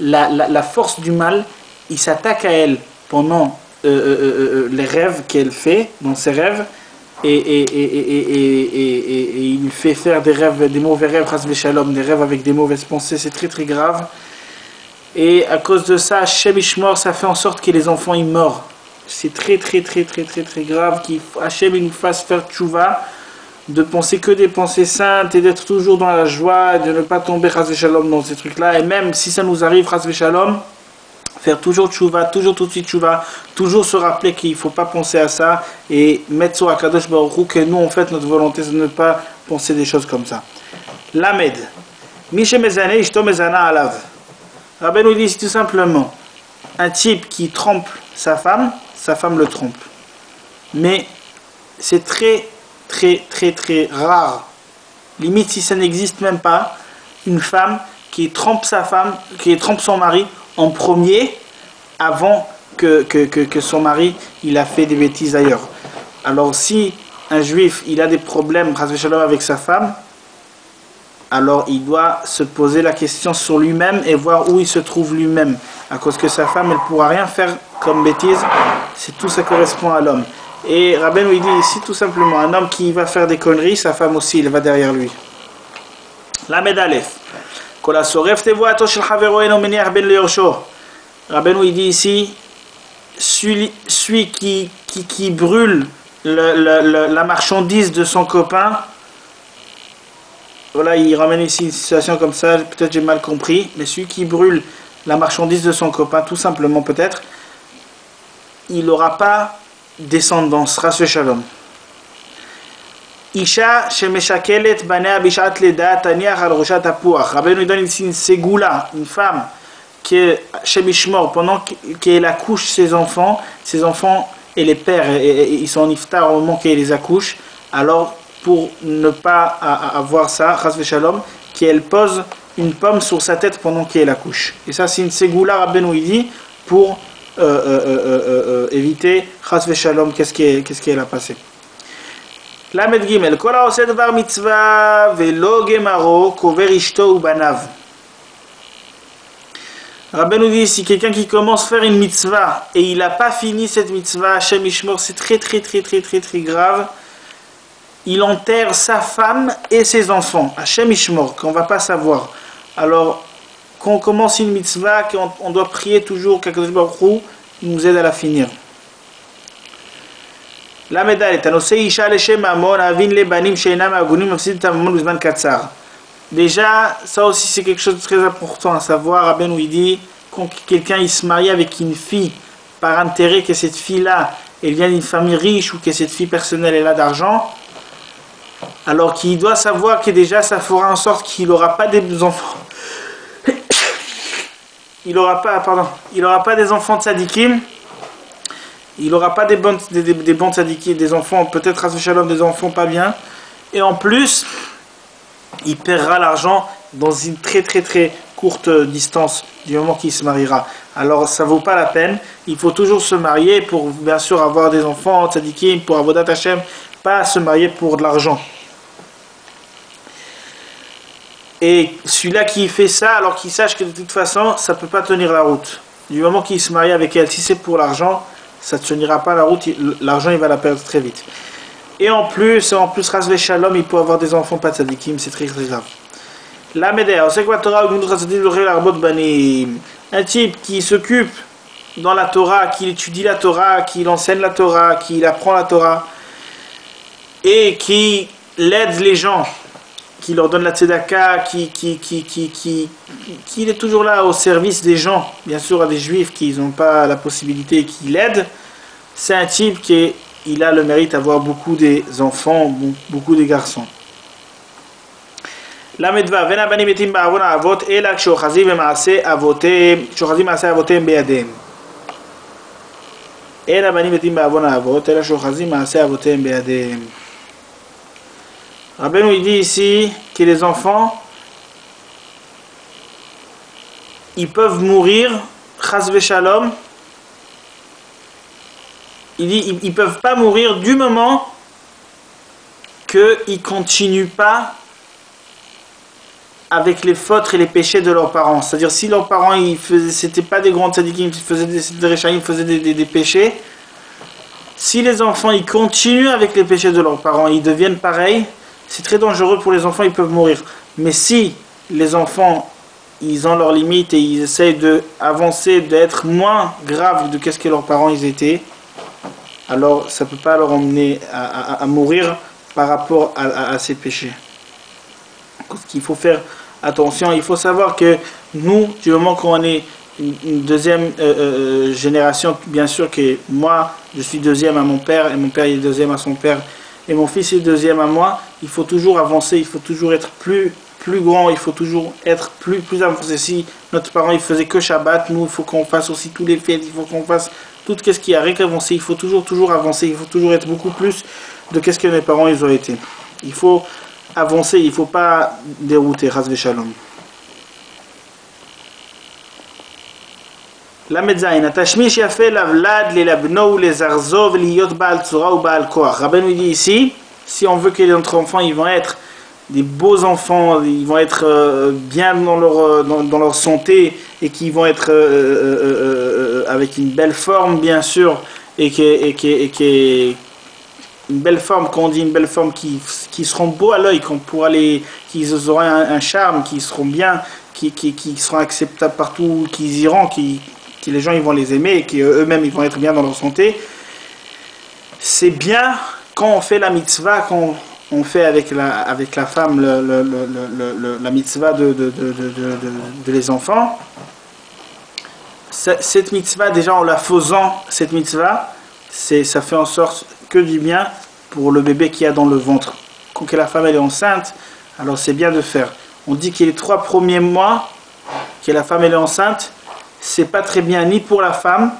la force du mal, il s'attaque à elle pendant les rêves qu'elle fait, dans ses rêves, et il lui fait faire des rêves, des mauvais rêves, des rêves avec des mauvaises pensées, c'est très très grave. Et à cause de ça, Hachem Ishmor, ça fait en sorte que les enfants ils meurent. C'est très très très très très très grave qu'Hachem nous fasse faire tchouva, de penser que des pensées saintes et d'être toujours dans la joie, de ne pas tomber chas v'shalom dans ces trucs-là. Et même si ça nous arrive chas v'shalom, faire toujours tchouva, toujours tout de suite tchouva, toujours se rappeler qu'il ne faut pas penser à ça et mettre sur Akadosh Baruch Hu que nous en fait notre volonté c'est de ne pas penser des choses comme ça. Lamed. Mishe mezane ishto mezana alav. Rabbeinu dit tout simplement, un type qui trompe sa femme le trompe. Mais c'est très très très très rare, limite si ça n'existe même pas, une femme qui trompe sa femme, qui trompe son mari en premier avant que son mari il a fait des bêtises ailleurs. Alors si un juif il a des problèmes avec sa femme, alors il doit se poser la question sur lui-même et voir où il se trouve lui-même. À cause que sa femme, elle ne pourra rien faire comme bêtise, c'est tout ça correspond à l'homme. Et Rabbeinu il dit ici tout simplement, un homme qui va faire des conneries, sa femme aussi, elle va derrière lui. Lamed Aleph. Rabbeinu il dit ici, celui qui brûle la marchandise de son copain, voilà, il ramène ici une situation comme ça, peut-être j'ai mal compris, mais celui qui brûle la marchandise de son copain, tout simplement peut-être, il n'aura pas descendance, ras shalom. Isha shemeshakelet banea bishat leda taniach al roshat tapuach. Rabbeinu donne ici une ségoula, une femme qui est chez Mishmor, pendant qu'elle accouche ses enfants et les pères, ils sont en iftar au moment qu'elle les accouche, alors pour ne pas avoir ça, ras shalom, qu'elle pose une pomme sur sa tête pendant qu'elle accouche. Et ça c'est une ségoula, Rabbeinu dit, pour éviter ras shalom, qu'est-ce qu'elle a passé. Lamed Gimel, Kol ha'oseh dvar mitzvah velo gemaro kover ishto ubanav. Rabbeinu dit, si quelqu'un qui commence à faire une mitzvah et il n'a pas fini cette mitzvah, Hashem Ishmor, c'est très grave, il enterre sa femme et ses enfants. Hashem Ishmor, qu'on ne va pas savoir. Alors, quand on commence une mitzvah, qu'on doit prier toujours qu'Akadosh Baruch Hu nous aide à la finir. La médaille, déjà, ça aussi c'est quelque chose de très important à savoir. Rabbeinu il dit, quand quelqu'un il se marie avec une fille par intérêt que cette fille-là, elle vient d'une famille riche ou que cette fille personnelle elle a d'argent, alors qu'il doit savoir que déjà ça fera en sorte qu'il n'aura pas des enfants. Il n'aura pas des enfants de tzadikim. Il n'aura pas des bons tzadikim, des enfants, peut-être ras shalom, des enfants pas bien. Et en plus, il perdra l'argent dans une très courte distance du moment qu'il se mariera. Alors ça vaut pas la peine. Il faut toujours se marier pour bien sûr avoir des enfants tzadikim, pour avodat Hashem, pas se marier pour de l'argent. Et celui-là qui fait ça, alors qu'il sache que de toute façon ça peut pas tenir la route. Du moment qu'il se marie avec elle, si c'est pour l'argent, ça ne tenira pas la route, l'argent il va la perdre très vite. Et en plus ras shalom, il peut avoir des enfants pas tzadikim, c'est très grave. La médaille, un type qui s'occupe dans la Torah, qui étudie la Torah, qui enseigne la Torah, qui apprend la Torah, et qui aide les gens, qui leur donne la tzedaka, qui est toujours là au service des gens, bien sûr à des juifs qui n'ont pas la possibilité, qui l'aident, c'est un type qui il a le mérite d'avoir beaucoup des enfants, beaucoup de garçons. La medva, vena bani metim ba'avona avot, ela kshochazim v'maaseh avotem, kshochazim maaseh avotem be'adem. Ela bani metim ba'avona avot, ela kshochazim maaseh avotem be'adem. Rabbeinu il dit ici que les enfants, ils peuvent mourir, chas v'shalom. Il dit ils peuvent pas mourir du moment qu'ils ne continuent pas avec les fautes et les péchés de leurs parents. C'est-à-dire si leurs parents c'était pas des grands tzadikim, ils faisaient des réchaïm, ils faisaient des péchés. Si les enfants ils continuent avec les péchés de leurs parents, ils deviennent pareils, c'est très dangereux pour les enfants, ils peuvent mourir. Mais si les enfants ils ont leurs limites et ils essayent d'avancer, d'être moins graves de qu'est-ce que leurs parents ils étaient, alors ça ne peut pas leur emmener à mourir par rapport à ces péchés. Parce qu'il faut faire attention, il faut savoir que nous, du moment qu'on est une deuxième génération, bien sûr que moi, je suis deuxième à mon père, et mon père est deuxième à son père, et mon fils est deuxième à moi, il faut toujours avancer, il faut toujours être plus grand, il faut toujours être plus avancé. Si notre parent il faisait que Shabbat, nous il faut qu'on fasse aussi tous les fêtes, il faut qu'on fasse tout ce qui a réavancé, il faut toujours avancer, il faut toujours être beaucoup plus de qu'est-ce que mes parents ils ont été. Il faut avancer, il ne faut pas dérouter, ras v'shalom. La medzaïn, atashmish yafé lavlad le labno les arzov liyot baal tzura ou baal koach. Rabbeinu dit ici, si on veut que notre enfant ils vont être des beaux enfants, ils vont être bien dans leur santé et qui vont être avec une belle forme bien sûr et qui une belle forme, quand on dit une belle forme, qui seront beaux à l'œil, qu'ils auront un charme, qui seront bien, qui seront acceptables partout, qu'ils iront, qui les gens ils vont les aimer et qu'eux-mêmes ils vont être bien dans leur santé. C'est bien quand on fait la mitzvah, quand on fait avec la femme la mitzvah de les enfants. Cette mitzvah, déjà en la faisant, cette mitzvah, ça fait en sorte que du bien pour le bébé qui a dans le ventre. Quand la femme elle est enceinte, alors c'est bien de faire. On dit que les 3 premiers mois que la femme elle est enceinte, c'est pas très bien ni pour la femme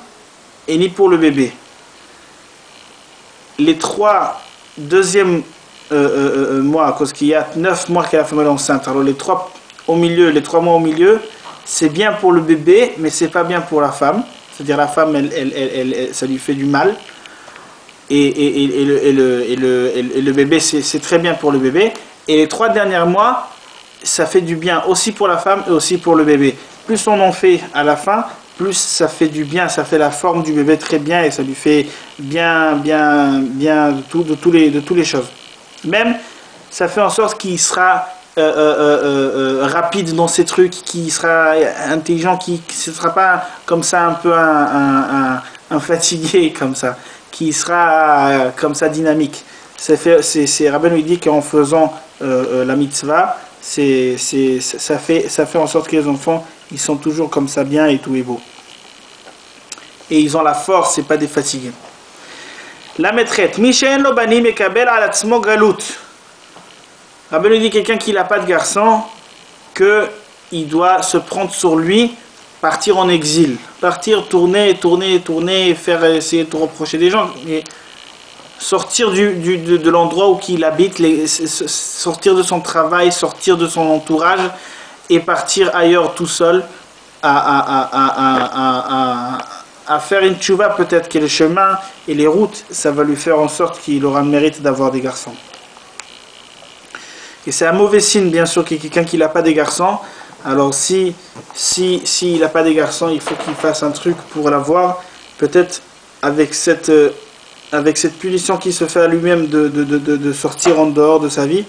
et ni pour le bébé. Les 3 deuxièmes mois, parce qu'il y a 9 mois que la femme elle est enceinte, alors les 3 mois au milieu, c'est bien pour le bébé, mais c'est pas bien pour la femme. C'est-à-dire la femme, ça lui fait du mal. Et le bébé, c'est très bien pour le bébé. Et les 3 derniers mois, ça fait du bien aussi pour la femme et aussi pour le bébé. Plus on en fait à la fin, plus ça fait du bien, ça fait la forme du bébé très bien et ça lui fait bien de toutes les choses. Même, ça fait en sorte qu'il sera rapide dans ces trucs, qu'il sera intelligent, qu'il ne sera pas comme ça un peu un fatigué comme ça, qui sera comme ça dynamique. Rabbeinu dit qu'en faisant la mitzvah, ça fait en sorte que les enfants ils sont toujours comme ça bien et tout est beau. Et ils ont la force, c'est pas des fatigués. La maîtresse, Mishen lo banim mekabel al atzmo galut. Rabbeinu dit quelqu'un qui n'a pas de garçon, qu'il doit se prendre sur lui, partir en exil, partir tourner, faire essayer de reprocher des gens, mais sortir de l'endroit où il habite, sortir de son travail, sortir de son entourage et partir ailleurs tout seul à faire une tchouva, peut-être que le chemin et les routes, ça va lui faire en sorte qu'il aura le mérite d'avoir des garçons. Et c'est un mauvais signe, bien sûr, que quelqu'un qui n'a pas des garçons, alors si il n'a pas des garçons, il faut qu'il fasse un truc pour l'avoir, peut-être avec cette punition qu'il se fait à lui-même de sortir en dehors de sa vie,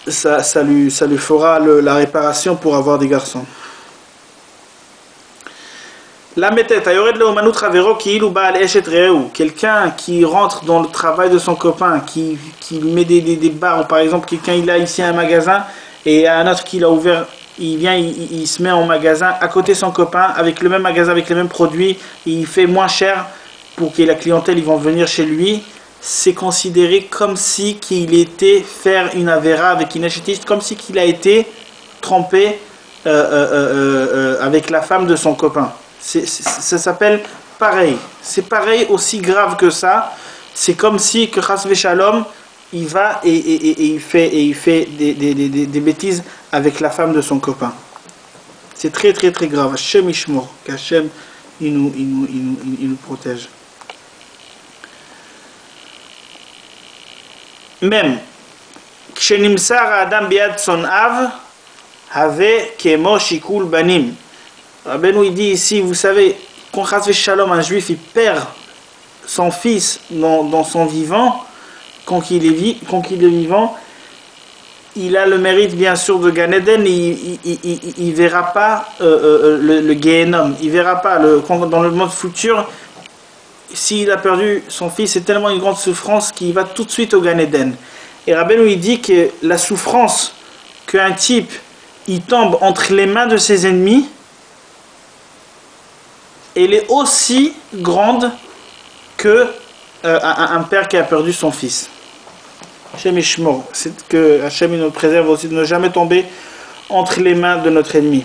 ça lui fera la réparation pour avoir des garçons. La méthode, quelqu'un qui rentre dans le travail de son copain, qui met des barres, par exemple, quelqu'un il a ici un magasin et un autre qui l'a ouvert, il vient, il se met en magasin à côté de son copain, avec le même magasin, avec les mêmes produits, il fait moins cher pour que la clientèle ils vont venir chez lui. C'est considéré comme si qu'il était faire une avéra avec une achetiste, comme si qu'il a été trompé avec la femme de son copain. Ça s'appelle pareil. C'est pareil, aussi grave que ça. C'est comme si que Chas Veshalom, il va et il fait des bêtises avec la femme de son copain. C'est très très très grave. Hashem Ishmor, qu'Hashem il nous protège. Même Kshenimsar Adam Biad Son Av Have Kemo Shikul Banim. Rabbeinu il dit ici, vous savez, quand Chas Veshalom, un juif, il perd son fils dans son vivant, quand il est vivant, il a le mérite bien sûr de Gan Eden, il verra pas le Gehenom, il verra pas dans le monde futur. S'il a perdu son fils, c'est tellement une grande souffrance qu'il va tout de suite au Gan Eden. Et Rabbeinu il dit que la souffrance qu'un type il tombe entre les mains de ses ennemis, elle est aussi grande que un père qui a perdu son fils. Hashem Ishmor, c'est que Hashem nous préserve aussi de ne jamais tomber entre les mains de notre ennemi.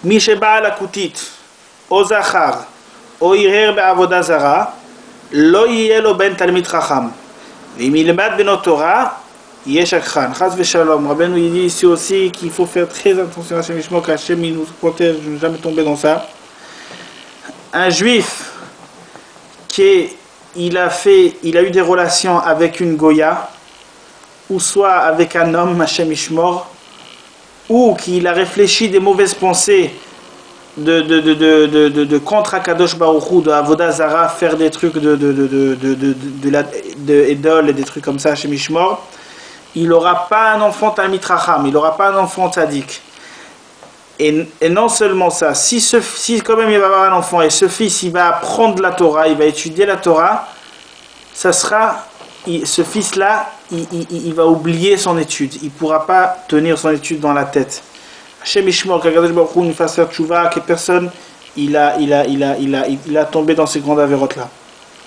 Misheba alakutit, ozachar, oirer be'avoda zara, lo yelo ben talmid chacham, v'imilmad benotora, yeshakhan. Chas v'shalom. Rabbeinu il dit ici aussi qu'il faut faire très attention à Hashem Ishmor, qu'Hashem nous protège de ne jamais tomber dans ça. Un juif il a eu des relations avec une goya, ou soit avec un homme, Hashem Ishmor, ou qu'il a réfléchi des mauvaises pensées de contre Akadosh Baruch Hu, de Avodah Zara, faire des trucs de idole et des trucs comme ça, Hashem Ishmor, il n'aura pas un enfant Talmid Chacham, il n'aura pas un enfant tzaddik. Et non seulement ça, si quand même il va avoir un enfant et ce fils il va apprendre la Torah, il va étudier la Torah, ça sera, ce fils-là, il va oublier son étude, il ne pourra pas tenir son étude dans la tête. Hashem Ishmor, qu'Akadosh Baruch Hu nous fasse faire tchouva, que personne il a tombé dans ces grandes avérotes-là.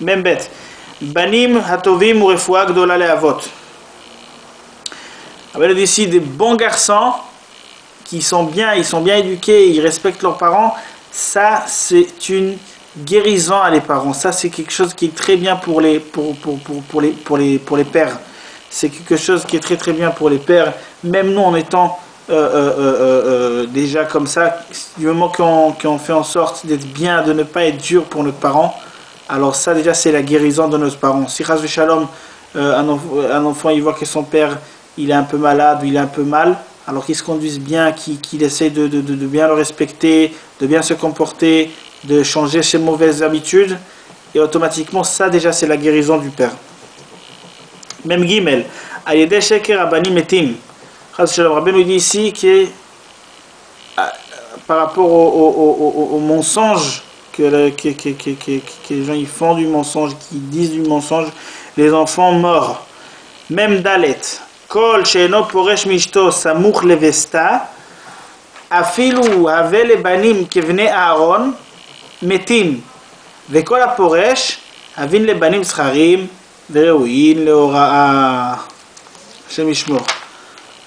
Même bête. Banim hatovim ou refoua gdola le'avot. Avec ici des bons garçons qui sont bien éduqués, ils respectent leurs parents, ça c'est une guérison à les parents. Ça c'est quelque chose qui est très bien pour les pères. C'est quelque chose qui est très très bien pour les pères. Même nous en étant déjà comme ça, du moment qu'on fait en sorte d'être bien, de ne pas être dur pour nos parents, alors ça déjà c'est la guérison de nos parents. Si Chas v'Shalom, un enfant il voit que son père il est un peu malade ou il est un peu mal, alors qu'il se conduise bien, qu'il essaie de bien le respecter, de bien se comporter, de changer ses mauvaises habitudes, et automatiquement ça déjà c'est la guérison du père. Même Gimel, Ayedeh Sheker Abani Metim. Rabbi nous dit ici que par rapport au mensonge que les gens ils font du mensonge, qui disent du mensonge, les enfants meurent. Même Dalet. Kol she'eno poresh mishto samuch levesta, afilu have lebanim kevnei Aaron metim, vekol haporesh havin lebanim zcharim vereuin lehoraa. Hashem yishmor.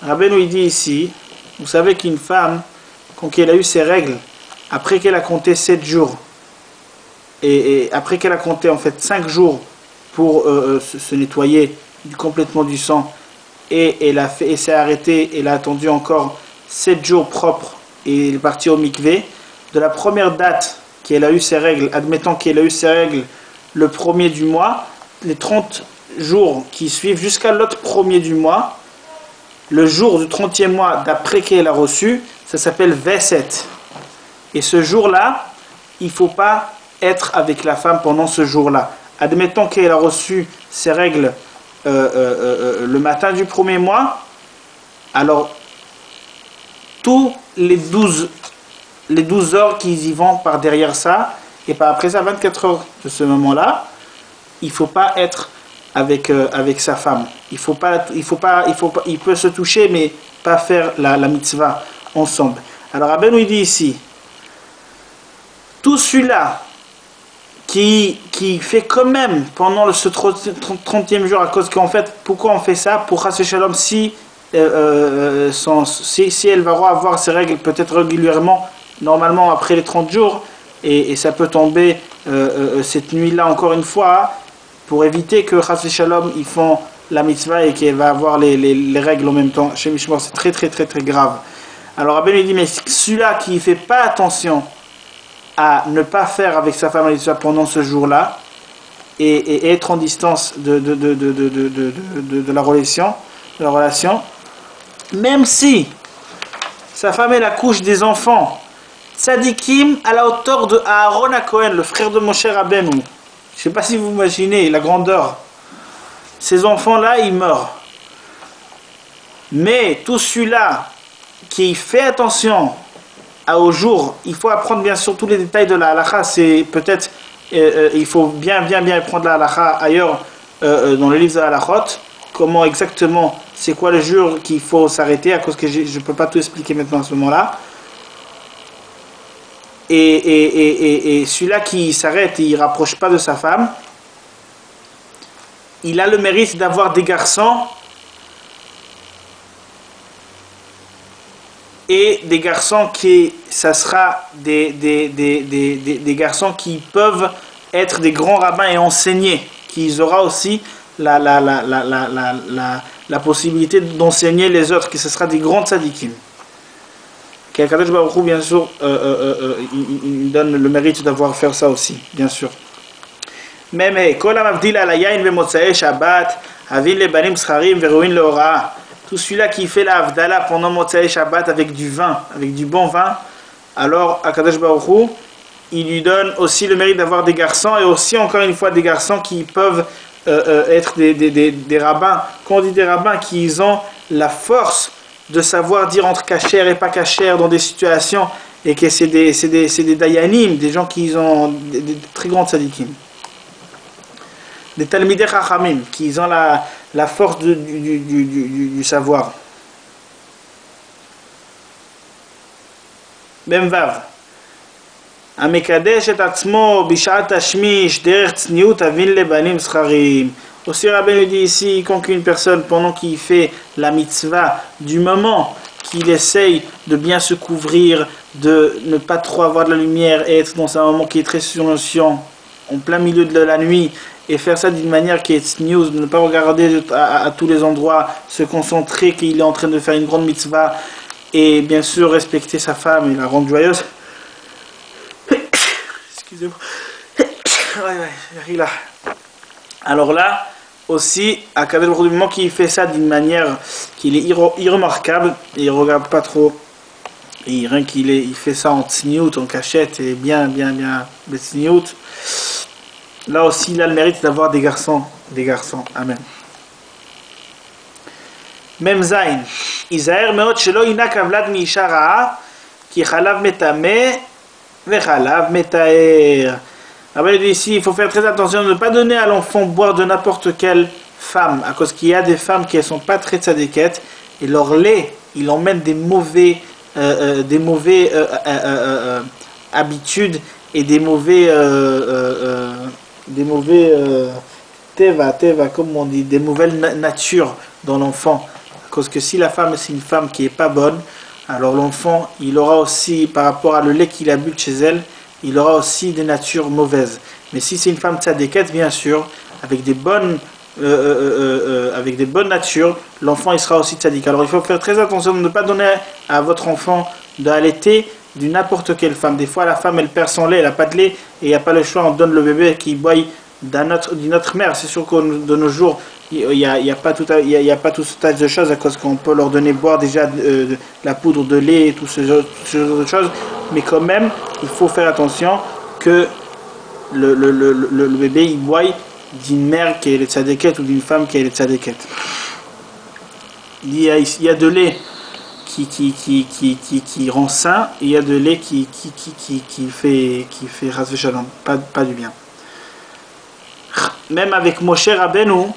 Rabbi nous dit ici, vous savez qu'une femme, quand elle a eu ses règles, après qu'elle a compté 7 jours, et après qu'elle a compté en fait 5 jours pour se nettoyer complètement du sang, et elle s'est arrêtée, elle a attendu encore 7 jours propres, et elle est partie au mikvé, de la première date qu'elle a eu ses règles, admettant qu'elle a eu ses règles le premier du mois, les 30 jours qui suivent jusqu'à l'autre premier du mois, le jour du 30e mois d'après qu'elle a reçu, ça s'appelle Veset. Et ce jour-là, il ne faut pas être avec la femme pendant ce jour-là. Admettons qu'elle a reçu ses règles le matin du premier mois, alors tous les 12 heures qui y vont par derrière ça, et par après ça, 24 heures de ce moment-là, il ne faut pas être avec sa femme. Il peut se toucher, mais pas faire la mitzvah ensemble. Alors Rabbi nous dit ici, tout celui-là qui fait quand même pendant ce 30e jour, à cause qu'en fait, pourquoi on fait ça? Pour Chas v'Shalom, si elle va avoir ses règles peut-être régulièrement, normalement après les 30 jours, et ça peut tomber cette nuit-là encore une fois, pour éviter que Chas v'Shalom ils font la mitzvah et qu'elle va avoir les règles en même temps. Chez Mishmor, c'est très très très très grave. Alors Rabbi dit, mais celui-là qui ne fait pas attention à ne pas faire avec sa femme la mitzvah pendant ce jour-là et être en distance de la relation, même si sa femme elle accouche des enfants tzadikim à la hauteur de Aaron HaKohen, le frère de Moshe Rabbeinu. Je ne sais pas si vous imaginez la grandeur. Ces enfants-là, ils meurent. Mais tout celui-là qui fait attention au jour, il faut apprendre bien sûr tous les détails de la halakha. C'est peut-être, il faut bien apprendre la halakha ailleurs dans le livre de la halachot. Comment exactement, c'est quoi le jour qu'il faut s'arrêter, à cause que je ne peux pas tout expliquer maintenant à ce moment-là. Et celui-là qui s'arrête et il ne rapproche pas de sa femme, il a le mérite d'avoir des garçons et des garçons ça sera des garçons qui peuvent être des grands rabbins et enseigner, qui aura aussi la possibilité d'enseigner les autres, que ce sera des grands tzadikim. Qu'Akadosh Baruch Hu, bien sûr, il donne le mérite d'avoir fait ça aussi, bien sûr. Même, Kol hamavdil al hayayin ve'motzei Shabbat, Avin le banim scharim verouin le hora. Tout celui-là qui fait la Havdalah pendant Motzei Shabbat avec du vin, avec du bon vin, alors Akadosh Baruch Hu, il lui donne aussi le mérite d'avoir des garçons, et aussi encore une fois des garçons qui peuvent être des rabbins. Quand on dit des rabbins, qui ont la force de savoir dire entre cachère et pas cachère dans des situations, et que c'est des dayanim, des gens qui ont des très grands tzadikim. Des talmidei chachamim, qui ont la force du savoir. Même vav. המקדש את עצמו בשעת תשמיש דרך צניעות אבין לבנים זכרים. Aussi Rabbi nous dit ici qu'une personne pendant qu'il fait la mitzvah, du moment qu'il essaye de bien se couvrir, de ne pas trop avoir de la lumière et être dans un moment qui est très silencieux en plein milieu de la nuit, et faire ça d'une manière qui est tzniut, de ne pas regarder à tous les endroits, se concentrer qu'il est en train de faire une grande mitzvah, et bien sûr respecter sa femme et la rendre joyeuse. Excusez-moi. Alors là, aussi, à Kadesh Baruch Hu, du moment qu'il fait ça d'une manière qu'il est irremarquable, et il ne regarde pas trop, et rien il fait ça en tzniut, en cachette, et bien tzniut, là aussi, il a le mérite d'avoir des garçons. Amen. Même Zayn. Isaher meot shelo inak avlad mi isha ra'a, ki chalav metame, vechalav metaer. Alors il dit ici, il faut faire très attention de ne pas donner à l'enfant boire de n'importe quelle femme, à cause qu'il y a des femmes qui ne sont pas très tzadékettes, et leur lait, il emmène des mauvais habitudes et des mauvais teva, comme on dit, des mauvaises natures dans l'enfant. Parce que si la femme, c'est une femme qui n'est pas bonne, alors l'enfant, il aura aussi, par rapport à le lait qu'il a bu de chez elle, il aura aussi des natures mauvaises. Mais si c'est une femme tzadékette, bien sûr, avec des bonnes natures, l'enfant il sera aussi tzaddik. Alors il faut faire très attention de ne pas donner à votre enfant d'allaiter d'une n'importe quelle femme. Des fois la femme elle perd son lait, elle n'a pas de lait, et il n'y a pas le choix, on donne le bébé qui boit d'une autre mère. C'est sûr que de nos jours, il n'y a pas tout ce tas de choses, à cause qu'on peut leur donner boire déjà de la poudre de lait et tout ce genre de choses, mais quand même il faut faire attention que le bébé il boit d'une mère qui est le tzadéket ou d'une femme qui est le tzadéket. Il y a de lait qui rend sain, et il y a de lait qui fait ras v'shalom, pas du bien. Même avec Moshe Rabbeinu,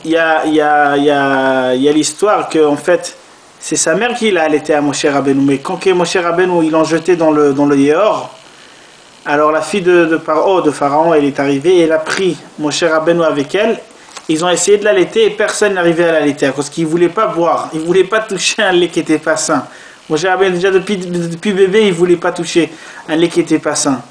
il y a l'histoire que en fait c'est sa mère qui l'a allaité à Moshe Rabbeinu, mais quand Moshe Rabbeinu ils l'ont jeté dans le Yehor, alors la fille de Pharaon elle est arrivée et elle a pris Moshe Rabbeinu avec elle. Ils ont essayé de l'allaiter et personne n'arrivait à l'allaiter parce qu'ils ne voulaient pas boire, ils ne voulaient pas toucher un lait qui n'était pas sain. Moshe Rabbeinu déjà depuis bébé il ne voulait pas toucher un lait qui n'était pas sain.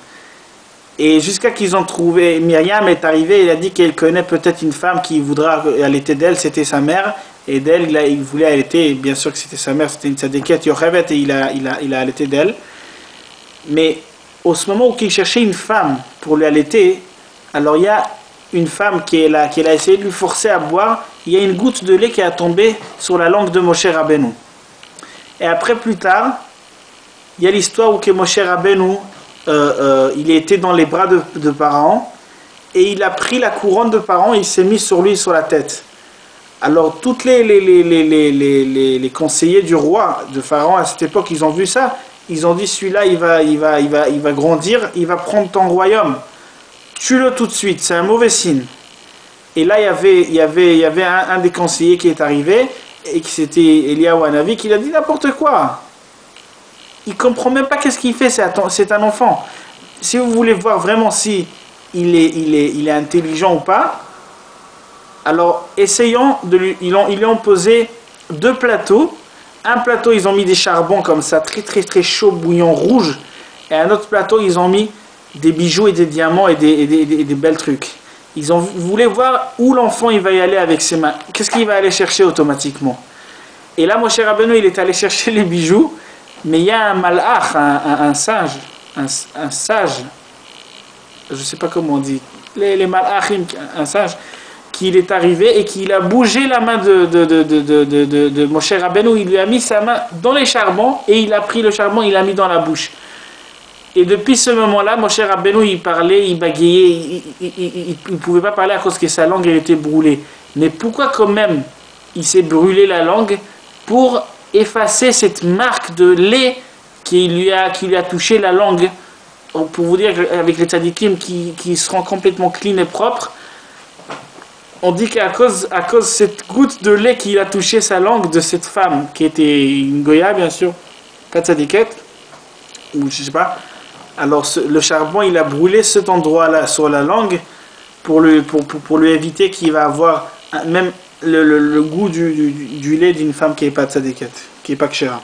Et jusqu'à qu'ils ont trouvé, Myriam est arrivée, elle a dit qu'elle connaît peut-être une femme qui voudra allaiter d'elle, c'était sa mère, et d'elle il voulait allaiter, et bien sûr que c'était sa mère, c'était une tzadékette Yochevet, et il a allaité d'elle. Mais au moment où il cherchait une femme pour lui allaiter, alors il y a une femme qui a essayé de lui forcer à boire, il y a une goutte de lait qui a tombé sur la langue de Moshe Rabbeinu. Et après plus tard, il y a l'histoire où que Moshe Rabbeinu il était dans les bras de Pharaon et il a pris la couronne de Pharaon et il s'est mis sur lui, sur la tête. Alors toutes les conseillers du roi de Pharaon à cette époque, ils ont vu ça, ils ont dit celui-là il va grandir, il va prendre ton royaume, tue-le tout de suite, c'est un mauvais signe. Et là il y avait un des conseillers qui est arrivé et qui c'était Eliyahu Hanavi qui a dit n'importe quoi. Il ne comprend même pas qu'est-ce qu'il fait, c'est un enfant. Si vous voulez voir vraiment si il est intelligent ou pas, alors essayons ils lui ont posé 2 plateaux. Un plateau, ils ont mis des charbons comme ça, très très très chaud, bouillon rouge. Et un autre plateau, ils ont mis des bijoux et des diamants et des belles trucs. Ils voulaient voir où l'enfant il va y aller avec ses mains. Qu'est-ce qu'il va aller chercher automatiquement. Et là, Moshe Rabbeinu, il est allé chercher les bijoux. Mais il y a un malach, un sage, je ne sais pas comment on dit, les malachim, un sage, qu'il est arrivé et qu'il a bougé la main de Moshe Rabbeinu. Il lui a mis sa main dans les charbons et il a pris le charbon, il l'a mis dans la bouche. Et depuis ce moment-là, Moshe Rabbeinu, il parlait, il bégayait, il ne pouvait pas parler à cause que sa langue elle était brûlée. Mais pourquoi quand même il s'est brûlé la langue? Pour effacer cette marque de lait qui lui a touché la langue. Pour vous dire qu'avec les tzadikim qui seront complètement clean et propres, on dit qu'à cause de cette goutte de lait qui a touché sa langue de cette femme, qui était une goya bien sûr, pas tzadiket, ou je sais pas, alors le charbon il a brûlé cet endroit-là sur la langue pour lui éviter qu'il va avoir même le goût du lait d'une femme qui n'est pas tzadiket, qui n'est pas kshera.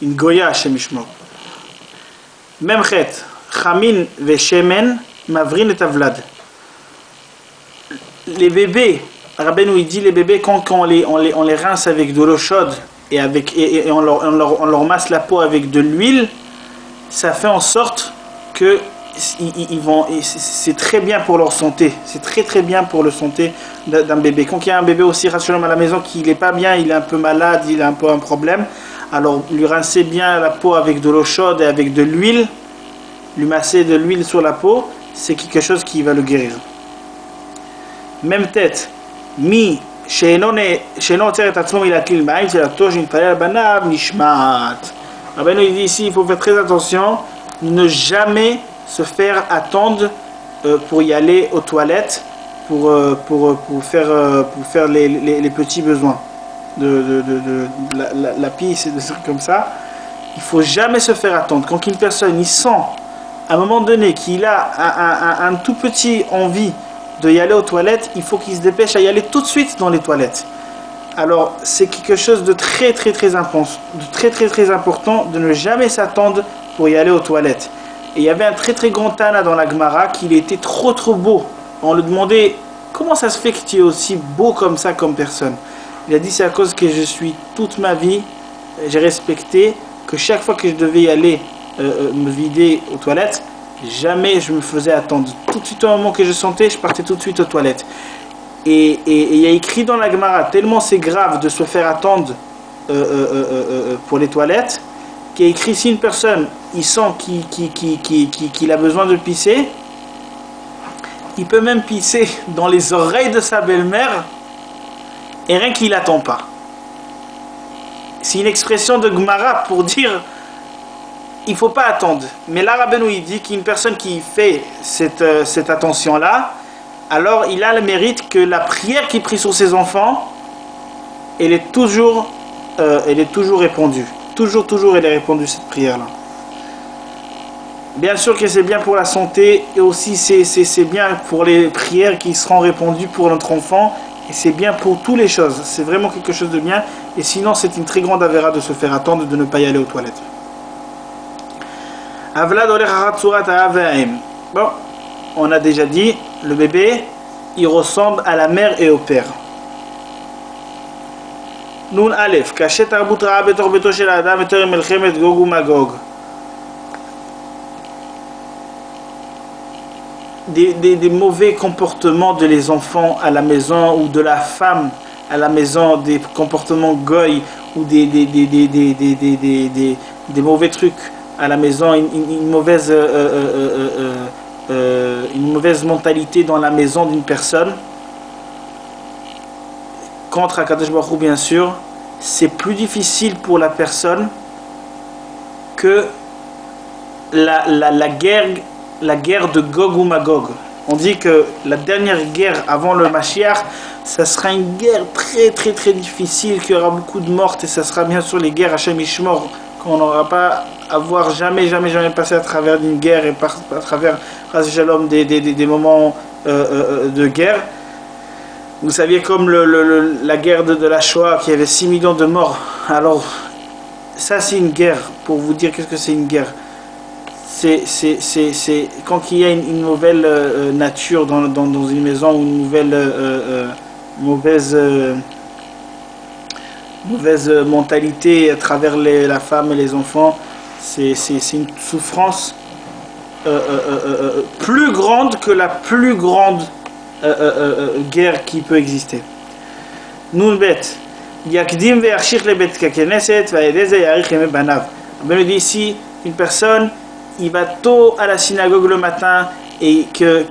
Une goya chez Mishmor. Même chet, chamin ve shemen mavrin et avlad. Les bébés, Rabbeinu il dit les bébés quand on les rince avec de l'eau chaude et on leur masse la peau avec de l'huile, ça fait en sorte que c'est très bien pour leur santé. C'est très bien pour la santé d'un bébé. Quand il y a un bébé aussi rationnel à la maison qui n'est pas bien, il est un peu malade, il a un peu un problème, alors lui rincer bien la peau avec de l'eau chaude et avec de l'huile, lui masser de l'huile sur la peau, c'est quelque chose qui va le guérir. Même tête, mi she'eno oter et atzmo milatlil ma'im tzilato shenitpalel banav nishmat. Rabbeinu il dit ici, il faut faire très attention, ne jamais se faire attendre pour y aller aux toilettes, pour faire les petits besoins de la pisse et des trucs comme ça. Il faut jamais se faire attendre. Quand une personne il sent à un moment donné qu'il a un tout petit envie de y aller aux toilettes, il faut qu'il se dépêche à y aller tout de suite dans les toilettes. Alors c'est quelque chose de très important de ne jamais s'attendre pour y aller aux toilettes. Et il y avait un très grand Tana dans la Gemara qui était trop beau. On lui demandait comment ça se fait que tu es aussi beau comme ça comme personne. Il a dit c'est à cause que je suis toute ma vie, j'ai respecté que chaque fois que je devais y aller me vider aux toilettes, jamais je me faisais attendre. Tout de suite au moment que je sentais, je partais tout de suite aux toilettes. Et il y a écrit dans la Gemara, tellement c'est grave de se faire attendre pour les toilettes, qu'il y a écrit si une personne il sent qu'il a besoin de pisser, il peut même pisser dans les oreilles de sa belle-mère et rien qu'il n'attend pas. C'est une expression de Gemara pour dire il ne faut pas attendre. Mais là, Rabbeinu il dit qu'une personne qui fait cette attention-là, alors il a le mérite que la prière qu'il prie sur ses enfants, elle est toujours répondue. Toujours elle est répondue cette prière-là. Bien sûr que c'est bien pour la santé et aussi c'est bien pour les prières qui seront répondues pour notre enfant et c'est bien pour toutes les choses. C'est vraiment quelque chose de bien et sinon c'est une très grande avéra de se faire attendre, de ne pas y aller aux toilettes. Bon, on a déjà dit, le bébé, il ressemble à la mère et au père. Nun Aleph, Kashet Tarbut Ra'a Betor Beto Shel Adam Betor Melchemet Gog uMagog. Des mauvais comportements de les enfants à la maison ou de la femme à la maison, des comportements goy ou des mauvais trucs à la maison, une mauvaise mentalité dans la maison d'une personne contre Akadosh Baruch Hu, bien sûr, c'est plus difficile pour la personne que la guerre de Gog ou Magog. On dit que la dernière guerre avant le Mashiach, ça sera une guerre très difficile, qu'il y aura beaucoup de morts et ça sera bien sûr les guerres Hashem Ishmor, qu'on n'aura pas à voir jamais passé à travers une guerre et à travers Shalom des moments de guerre. Vous saviez comme la guerre de la Shoah qui avait 6 millions de morts. Alors ça c'est une guerre. Pour vous dire qu'est-ce que c'est une guerre, c'est quand il y a une nouvelle nature dans une maison ou une nouvelle mauvaise mentalité à travers la femme et les enfants. C'est une souffrance plus grande que la plus grande guerre qui peut exister. Nun bet yakdim ve'yachshich lebet kakeneset va'edeze yarich yeme banav. Ben dit ici une personne il va tôt à la synagogue le matin et que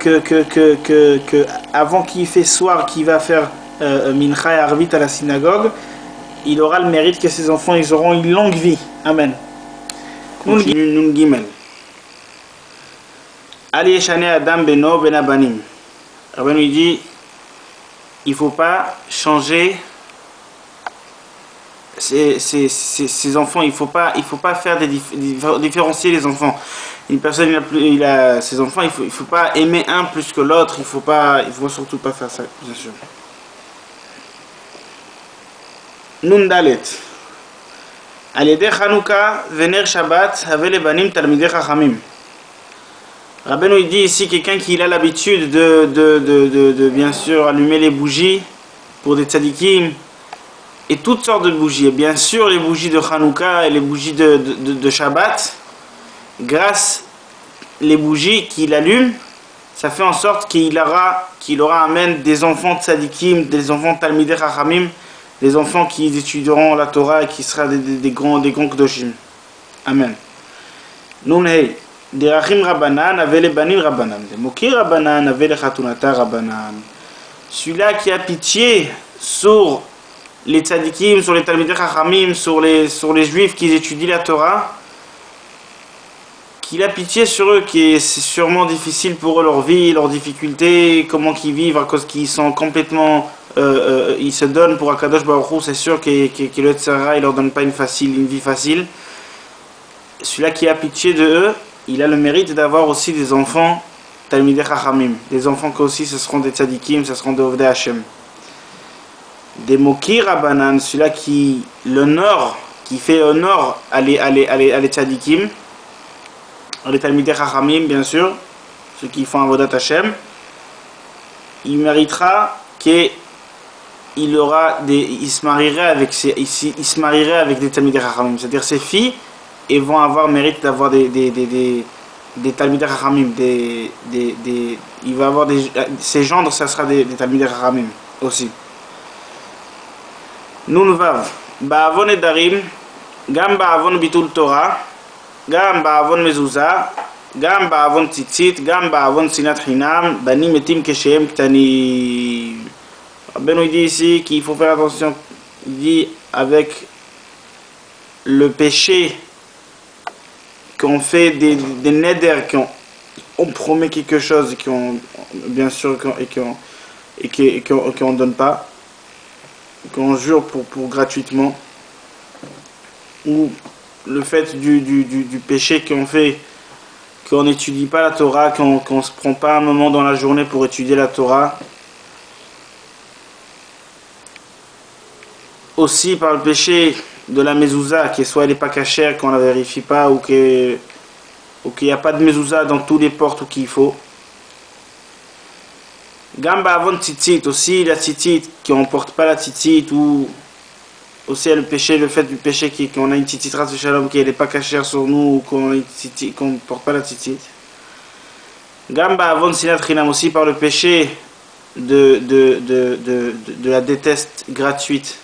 avant qu'il fait soir qu'il va faire mincha et arvit à la synagogue, il aura le mérite que ses enfants ils auront une longue vie. Amen. Nun gimel. Ali yeshane adam beno ben abanim. Rabbi nous dit il faut pas changer ces enfants, il faut pas faire différencier les enfants. Une personne il a ses enfants, il faut pas aimer un plus que l'autre, il faut surtout pas faire ça, bien sûr. Nun dalet. Al yedei Chanukah vener Shabbat have lebanim talmidei chachamim. Rabbi nous dit ici quelqu'un qui a l'habitude de bien sûr allumer les bougies pour des tzadikim et toutes sortes de bougies, et bien sûr les bougies de Hanouka et les bougies de Shabbat, grâce les bougies qu'il allume, ça fait en sorte qu'il aura amène des enfants tzadikim, des enfants talmidei chachamim, des enfants qui étudieront la Torah et qui seront des grands kedoshim. Amen. Nun hey. Derachim Rabbanan avait les banim Rabbanan. Mokir Rabbanan avait les chatunata Rabbanan. Celui-là qui a pitié sur les tzadikim, sur les talmidei chachamim, sur les juifs qui étudient la Torah, qu'il a pitié sur eux, c'est sûrement difficile pour eux leur vie, leurs difficultés, comment qu'ils vivent à cause qu'ils sont complètement ils se donnent pour Akadosh Baruch Hu, c'est sûr que le Tzara il leur donne pas une vie facile. Celui-là qui a pitié de eux, il a le mérite d'avoir aussi des enfants talmidei chachamim, des enfants qui aussi ce seront des tzadikim, ce seront des ovdei Hashem. Des mokir Rabbanan, celui-là qui fait honneur à les tzadikim, à les talmidei chachamim bien sûr, ceux qui font avodat Hashem, il méritera qu'il se marierait avec des talmidei chachamim, c'est-à-dire ses filles. Et vont avoir mérite d'avoir des talmidei chachamim, il va avoir ses gendres, ça sera des talmidei chachamim aussi. Nun vav, ba'avon edarim, gam ba'avon bitul Torah, gam ba'avon mezuzah, gam ba'avon tzitzit, gam ba'avon sinat chinam, banim etim keshem ktanim. Rabbi nous dit ici qu'il faut faire attention, il dit avec le péché qu'on fait des neder, qu'on promet quelque chose et qu'on bien sûr et qu'on donne pas, qu'on jure pour gratuitement, ou le fait du péché qu'on fait, qu'on n'étudie pas la Torah, qu'on se prend pas un moment dans la journée pour étudier la Torah, aussi par le péché de la mezouza, qui soit elle n'est pas cachère, qu'on la vérifie pas, ou qu'il n'y a pas de mezouza dans toutes les portes où qu'il faut. Gamba avon tzitzit, aussi la tzitzit, qui n'emporte pas la tzitzit, ou aussi le fait du péché qu'on a une tzitzit ras de shalom, qui n'est pas cachère sur nous, ou qu'on ne porte pas la tzitzit. Gamba avon sinat chinam, aussi par le péché de la déteste gratuite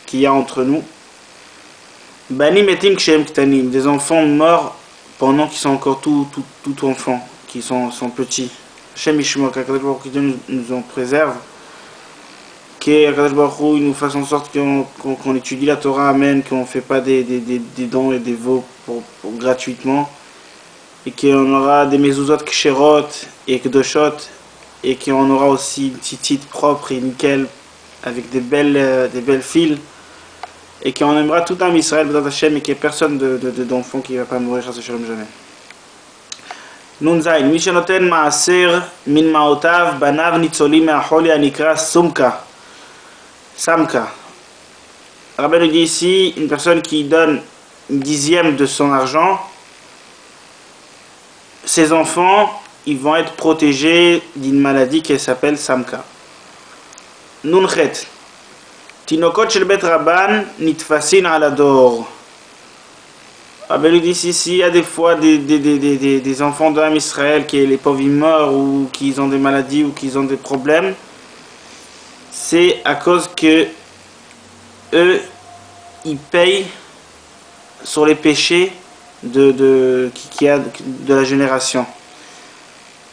qu'il y a entre nous. Banim etim kshem ktanim, des enfants morts pendant qu'ils sont encore tout enfants, qui sont petits. Hashem Yishmor, qu'Akadosh Baruch Hu nous en préserve, qu'Akadosh Baruch Hu nous fasse en sorte qu'on étudie la Torah, amen, qu'on ne fait pas des dons et des veaux pour gratuitement, et qu'on aura des mezuzot ksherot et kdoshot, et qu'on aura aussi une tzitzit propre et nickel, avec des belles fils, et qu'on aimera tout un Israël dans Hashem, et qu'il n'y ait personne d'enfant qui ne va pas mourir à ce shalom jamais. Nun zayin, mi shenoten maaser min maotav banav nitzolim me'acholi anikra samka. Rabbi nous dit ici, une personne qui donne une dixième de son argent, ses enfants, ils vont être protégés d'une maladie qui s'appelle samka. Nun chet. Tinokot shel bet rabban nitfasin ala dor. Rabbi nous dit si il y a des fois des enfants de l'âme Israël qui les pauvres ils meurent ou qu'ils ont des maladies ou qu'ils ont des problèmes, c'est à cause que eux ils payent sur les péchés qu'il y a de la génération.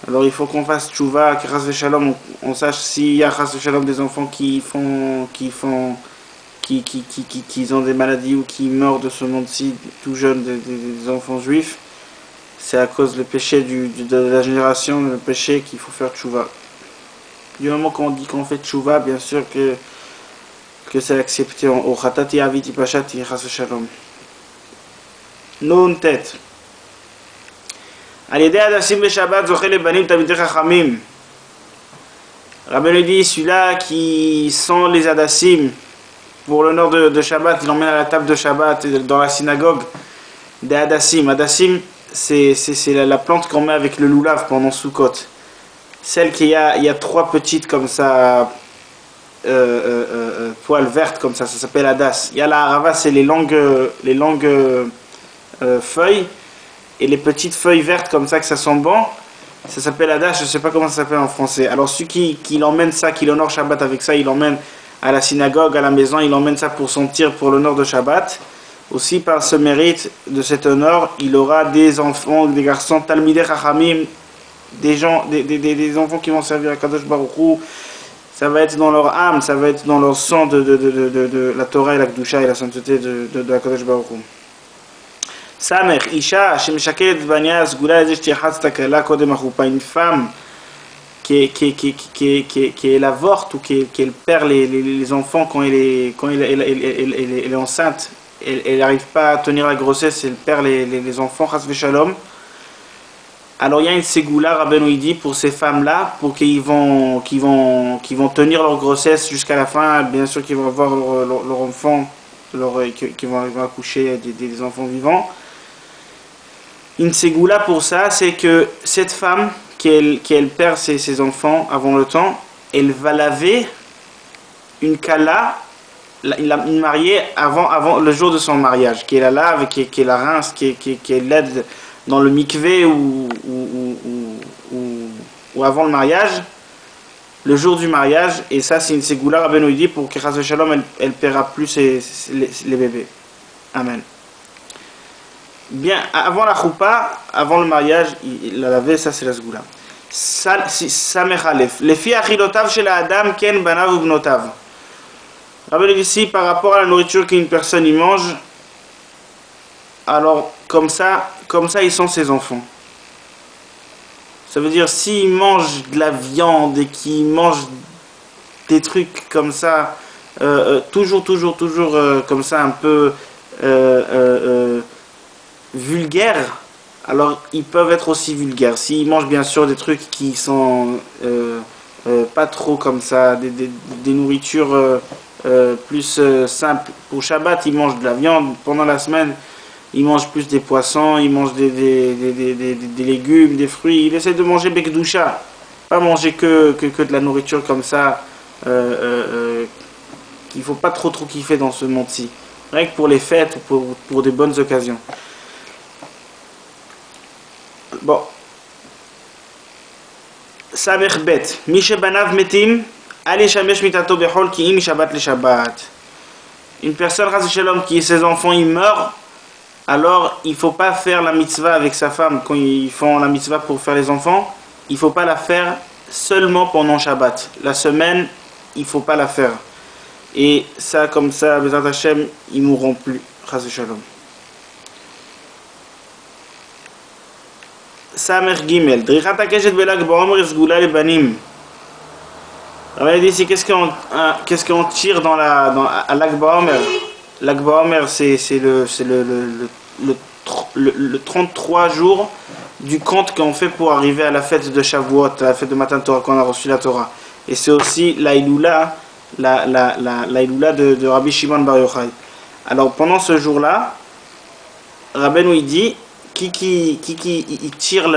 Alors il faut qu'on fasse tchouva, que Chas v'Shalom, on sache s'il y a Chas v'Shalom des enfants qui ont des maladies ou qui meurent de ce monde-ci tout jeunes, des enfants juifs, c'est à cause du péché de la génération, le péché qu'il faut faire tchouva. Du moment qu'on dit qu'on fait tchouva, bien sûr que c'est accepté au Chatati Aviti Pachati Chas v'Shalom. Non tête. Rabbi nous dit celui-là qui sont les Hadassim pour l'honneur de Shabbat, il emmène à la table de Shabbat dans la synagogue des Hadassim. Hadassim, c'est la plante qu'on met avec le loulav pendant Sukkot. Celle il y a trois petites comme ça, poils vertes comme ça s'appelle Hadas. Il y a la Harava, c'est les longues feuilles. Et les petites feuilles vertes comme ça que ça sent bon, ça s'appelle Hadas, je ne sais pas comment ça s'appelle en français. Alors celui qui l'emmène ça, qui l'honore Shabbat avec ça, il l'emmène à la synagogue, à la maison, il emmène ça pour sentir pour l'honneur de Shabbat. Aussi par ce mérite de cet honneur, il aura des enfants, des garçons, Talmidei Chachamim, des enfants qui vont servir à Kadosh Baruch Hu. Ça va être dans leur âme, ça va être dans leur sang de la Torah et la Kedusha et la sainteté de la Kadosh Baruch Hu. Samer, Isha, Shemeshaket Banya, Sgula, Zeshtiachat, Takala, Kodem Achupa, une femme qui est l'avorte ou qui perd les enfants quand elle est enceinte, elle n'arrive pas à tenir la grossesse, elle perd les enfants, Chas v'Shalom. Alors il y a une ségoula, Rabbi nous dit, pour ces femmes-là, pour qu'ils vont tenir leur grossesse jusqu'à la fin, bien sûr qu'ils vont avoir leur enfant, qu'ils vont accoucher des enfants vivants. Une ségoula pour ça, c'est que cette femme, qu'elle perd ses enfants avant le temps, elle va laver une kala, une mariée avant le jour de son mariage, qui la lave, qui la rince, qui l'aide dans le mikvé ou avant le mariage, le jour du mariage, et ça c'est une ségoula, Rabbi nous dit, pour que Chas v'Shalom elle paiera plus les bébés. Amen. Bien, avant la choupa, avant le mariage, il la lavé, ça c'est la ségoula. Samechalef. Les filles achilotav chez la Adam, ken banav ou bnotav. Rabbi nous dit ici, par rapport à la nourriture qu'une personne y mange, alors comme ça ils sont ses enfants. Ça veut dire s'ils mangent de la viande et qu'ils mangent des trucs comme ça, toujours comme ça un peu vulgaires, alors ils peuvent être aussi vulgaires. S'ils mangent bien sûr des trucs qui sont pas trop comme ça, des nourritures plus simples. Pour Shabbat, ils mangent de la viande. Pendant la semaine, ils mangent plus des poissons, ils mangent des légumes, des fruits. Ils essaient de manger bekdusha, pas manger que de la nourriture comme ça, qu'il faut pas trop kiffer dans ce monde-ci. Rien que pour les fêtes ou pour des bonnes occasions. Bon. Samech bet. Mishe banav metim. Allez shamesh mitato bechol ki im shabbat le shabbat. Une personne, Chas v'Shalom, qui ses enfants ils meurent, alors il faut pas faire la mitzvah avec sa femme quand ils font la mitzvah pour faire les enfants. Il faut pas la faire seulement pendant Shabbat. La semaine, il faut pas la faire. Et ça, comme ça, Bezrat Hashem, ils mourront plus. Chas v'Shalom. Samer Gimel. Drichat hakeshet belag ba'omer sgula le banim. Rabbi dit ici, qu'est-ce qu'on tire à Lag Ba'omer? Lag Ba'omer, c'est le 33 jours du compte qu'on fait pour arriver à la fête de Shavuot, à la fête de Matan Torah, quand on a reçu la Torah. Et c'est aussi la Iloula de Rabbi Shimon Bar Yochai. Alors pendant ce jour-là, Rabbi nous dit, qui tire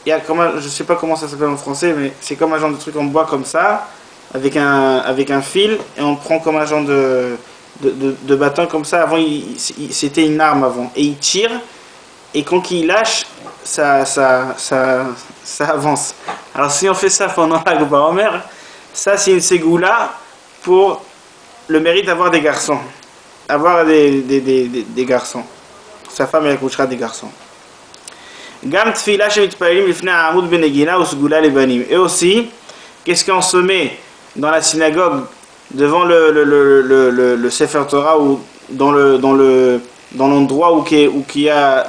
il y a je sais pas comment ça s'appelle en français, mais c'est comme un genre de truc en bois comme ça, avec un fil, et on prend comme un genre de bâton comme ça. Avant, c'était une arme avant. Et il tire, et quand il lâche, ça avance. Alors si on fait ça pendant la Lag BaOmer, ça c'est une ségoula pour le mérite d'avoir des garçons. Avoir des garçons. Sa femme elle accouchera des garçons. Gam tfila shemitpalelim lifnei ha'amud benegina usgula lebanim. Et aussi, qu'est-ce qu'on se met dans la synagogue devant le Sefer Torah ou dans l'endroit où il y a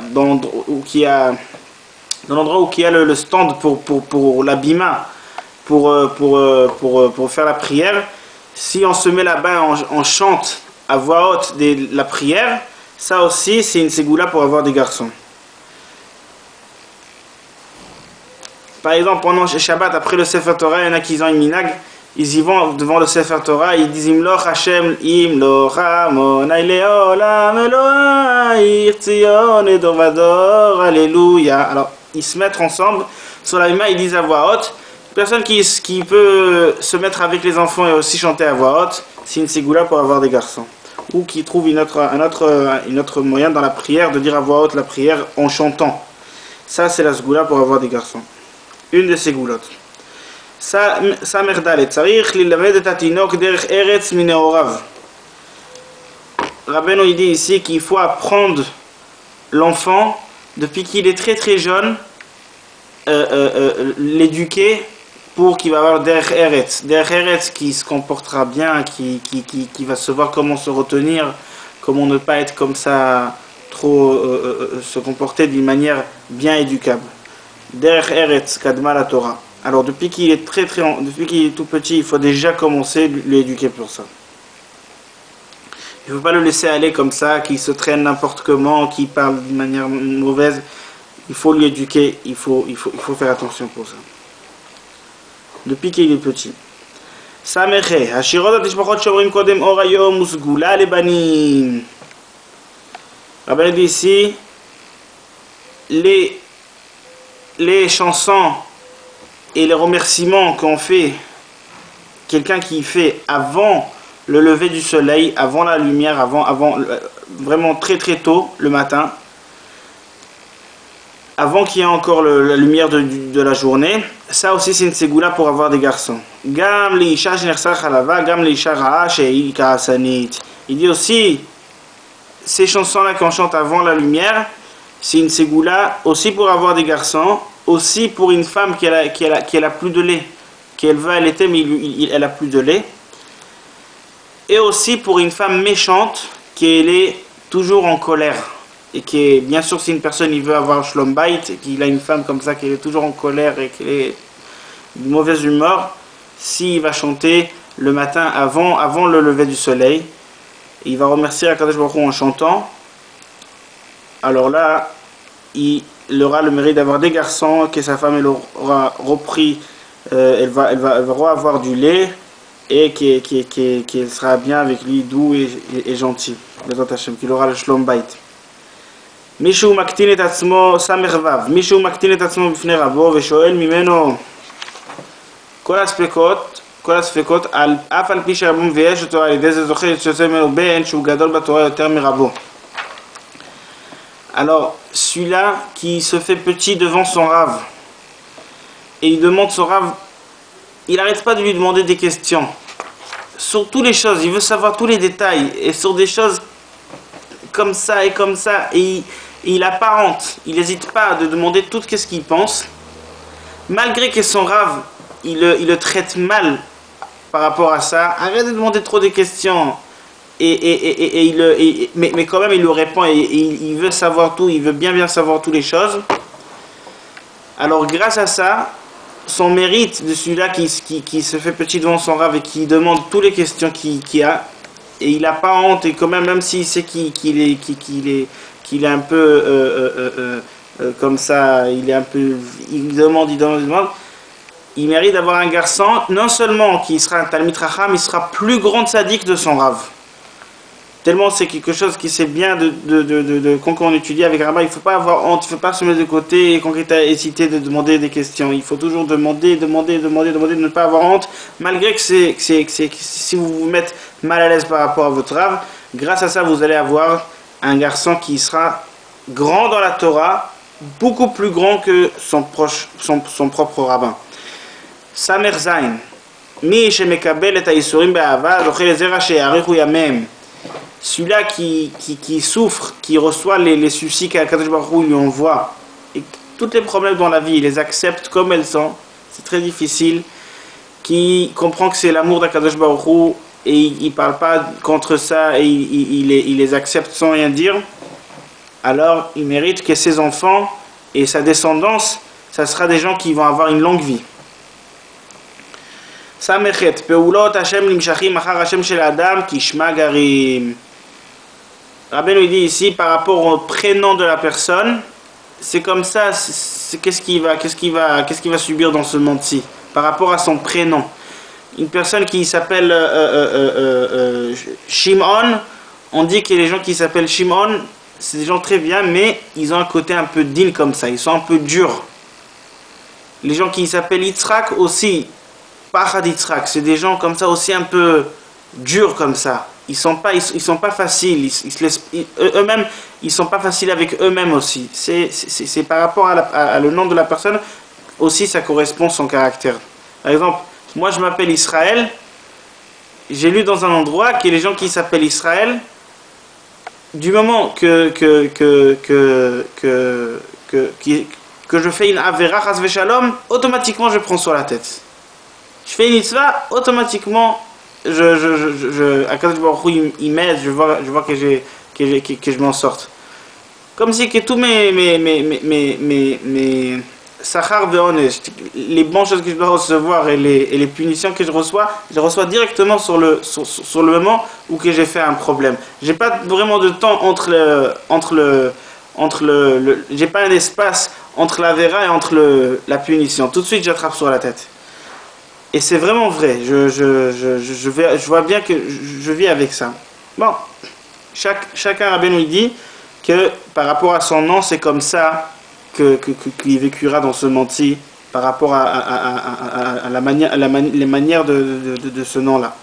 le stand pour la bima pour faire la prière. Si on se met là-bas, on chante à voix haute la prière, ça aussi c'est une ségoula pour avoir des garçons. Par exemple, pendant Shabbat, après le Sefer Torah, il y en a qui ont une minag, ils y vont devant le Sefer Torah, ils disent Imloch Hashem, Imloch Amonai Leolam Elohai Tzion et Dovador, Alléluia. Alors, ils se mettent ensemble sur la bima, ils disent à voix haute. Personne qui peut se mettre avec les enfants et aussi chanter à voix haute, c'est une ségoula pour avoir des garçons. Ou qui trouve un autre moyen dans la prière de dire à voix haute la prière en chantant. Ça, c'est la ségoula pour avoir des garçons. Une de ces goulottes. Ça merdalet. Tzarich lilamed et atinok derech eretz mineorav. Rabbeinu il dit ici qu'il faut apprendre l'enfant depuis qu'il est très très jeune, l'éduquer pour qu'il va avoir derech eretz qui se comportera bien, qui va savoir comment se retenir, comment ne pas être comme ça, trop se comporter d'une manière bien éducable. Derech eretz kadma la Torah. Alors depuis qu'il est depuis qu'il est tout petit, il faut déjà commencer à l'éduquer pour ça. Il ne faut pas le laisser aller comme ça, qu'il se traîne n'importe comment, qu'il parle d'une manière mauvaise. Il faut l'éduquer, il faut faire attention pour ça. Depuis qu'il est petit. Sameche, hashirot atishbachot shomrim kodem or hayom usgula lebanim. Rabbi dit ici, les chansons et les remerciements qu'on fait, quelqu'un qui fait avant le lever du soleil, avant la lumière, avant vraiment très très tôt le matin, avant qu'il y ait encore la lumière de la journée, ça aussi c'est une ségoula pour avoir des garçons. Gam leisha shenersar chalava, gam leisha ra'a she'i ka'asanit. Il dit aussi, ces chansons-là qu'on chante avant la lumière, c'est une ségoula aussi pour avoir des garçons, aussi pour une femme qui a plus de lait, qu'elle veut allaiter mais elle a plus de lait, et aussi pour une femme méchante qui est toujours en colère et qui est, bien sûr si une personne il veut avoir shlom bayit et qu'il a une femme comme ça qui est toujours en colère et qui est de mauvaise humeur, s'il va chanter le matin avant le lever du soleil, il va remercier Akadosh Baruch Hu en chantant. Alors là, il aura le mérite d'avoir des garçons, que sa femme elle aura repris, elle va avoir du lait et qu'elle sera bien avec lui, doux et gentil. Qu'il aura le shlom bayit. Mishu maktin et atzmo samervav. Mishu maktin et atzmo bifnei rabo veshoel mimeno kol הספקות אף על פי שרבו מבייש אותו על ידי זה זוכה שיוצא ממנו בן שהוא גדול בתורה יותר מרבו. Alors, celui-là qui se fait petit devant son rave et il demande son rave, il n'arrête pas de lui demander des questions sur toutes les choses, il veut savoir tous les détails et sur des choses comme ça et il n'a pas honte, il n'hésite pas de demander tout ce qu'il pense, malgré que son rave il le traite mal par rapport à ça. Arrête de demander trop de questions mais quand même il lui répond et il veut savoir tout, il veut bien savoir toutes les choses. Alors grâce à ça, son mérite de celui-là qui se fait petit devant son rave et qui demande toutes les questions qu'il a, et il n'a pas honte, et quand même s'il sait qu'il est un peu comme ça, il demande, il mérite d'avoir un garçon, non seulement qui sera un Talmid Chacham, il sera plus grand tzaddik de son rave. Tellement c'est quelque chose qui c'est bien quand on étudie avec Rabbi, il ne faut pas avoir honte, il ne faut pas se mettre de côté et quand il t'a hésité de demander des questions. Il faut toujours demander, de ne pas avoir honte, malgré que si vous vous mettez mal à l'aise par rapport à votre rave, Grâce à ça, vous allez avoir un garçon qui sera grand dans la Torah, beaucoup plus grand que son propre rabbin. Samer Zain. Mi shemekabel et haïsurim be'ava, zochel ezera she'arichu yamem. Celui-là qui souffre, qui reçoit les soucis qu'Akadosh Baruch Hu lui envoie, et tous les problèmes dans la vie, il les accepte comme elles sont, c'est très difficile, qui comprend que c'est l'amour d'Akadosh Baruch Hu, et il ne parle pas contre ça, et il les accepte sans rien dire, alors il mérite que ses enfants et sa descendance, ça sera des gens qui vont avoir une longue vie. Samechet, Peulot Hashem Nimshachim Achar Hashem Shel Adam Kishma Garim. Rabbi nous dit ici par rapport au prénom de la personne, c'est comme ça, qu'est-ce qu'il va subir dans ce monde-ci par rapport à son prénom. Une personne qui s'appelle Shimon, on dit que les gens qui s'appellent Shimon, c'est des gens très bien, mais ils ont un côté un peu din comme ça, ils sont un peu durs. Les gens qui s'appellent Yitzhak aussi, Pachad Yitzhak, c'est des gens comme ça aussi un peu durs comme ça. Ils sont pas faciles, eux-mêmes, ils sont pas faciles avec eux-mêmes aussi. C'est par rapport à le nom de la personne, aussi ça correspond à son caractère. Par exemple, moi je m'appelle Israël, j'ai lu dans un endroit que les gens qui s'appellent Israël, du moment que je fais une avera chas v'shalom, automatiquement je prends sur la tête. Je fais une mitzvah, automatiquement Akadosh Baruch Hu, il m'aide, je vois que je m'en sorte. Comme si que tous mes sachar ve'onesh, les bonnes choses que je dois recevoir et les punitions que je reçois directement sur le moment où que j'ai fait un problème. J'ai pas vraiment de temps j'ai pas un espace entre la vera et entre la punition. Tout de suite j'attrape sur la tête. Et c'est vraiment vrai, je vois bien que je vis avec ça. Bon, chacun Rabbi nous dit que par rapport à son nom, c'est comme ça qu'il vécura dans ce monde-ci, par rapport à les manières de ce nom-là.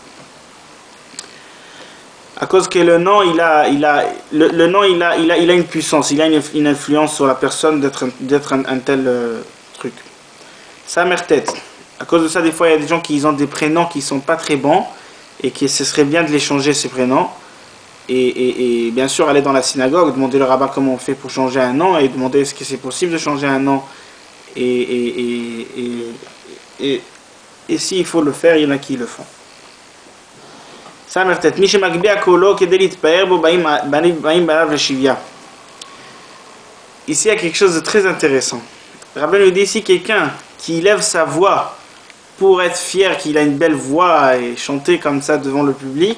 À cause que le nom, il a une puissance, il a une influence sur la personne d'être un tel truc. Sa mère tête. À cause de ça, des fois, il y a des gens qui ont des prénoms qui ne sont pas très bons et que ce serait bien de les changer, ces prénoms. Et bien sûr, aller dans la synagogue, demander le rabbin comment on fait pour changer un nom et demander est-ce que c'est possible de changer un nom. Et s'il faut le faire, il y en a qui le font. Ça m'a tête. Ici, il y a quelque chose de très intéressant. Le rabbin nous dit ici quelqu'un qui lève sa voix pour être fier qu'il a une belle voix et chanter comme ça devant le public,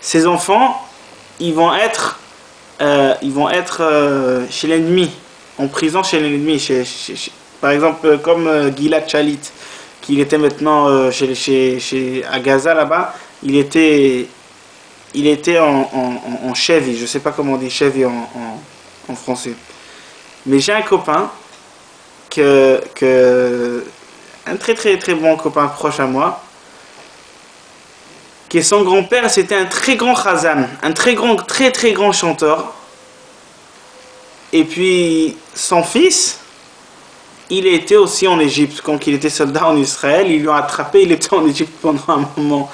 ses enfants, ils vont être chez l'ennemi, en prison chez l'ennemi. Par exemple, comme Gilad Shalit, qui était maintenant à Gaza là-bas, il était en cheville, je ne sais pas comment on dit cheville en français. Mais j'ai un copain un très très très bon copain proche à moi, que son grand-père c'était un très grand chazan, un très très grand chanteur, et puis son fils, il était aussi en Égypte quand il était soldat en Israël, ils l'ont attrapé, il était en Égypte pendant un moment,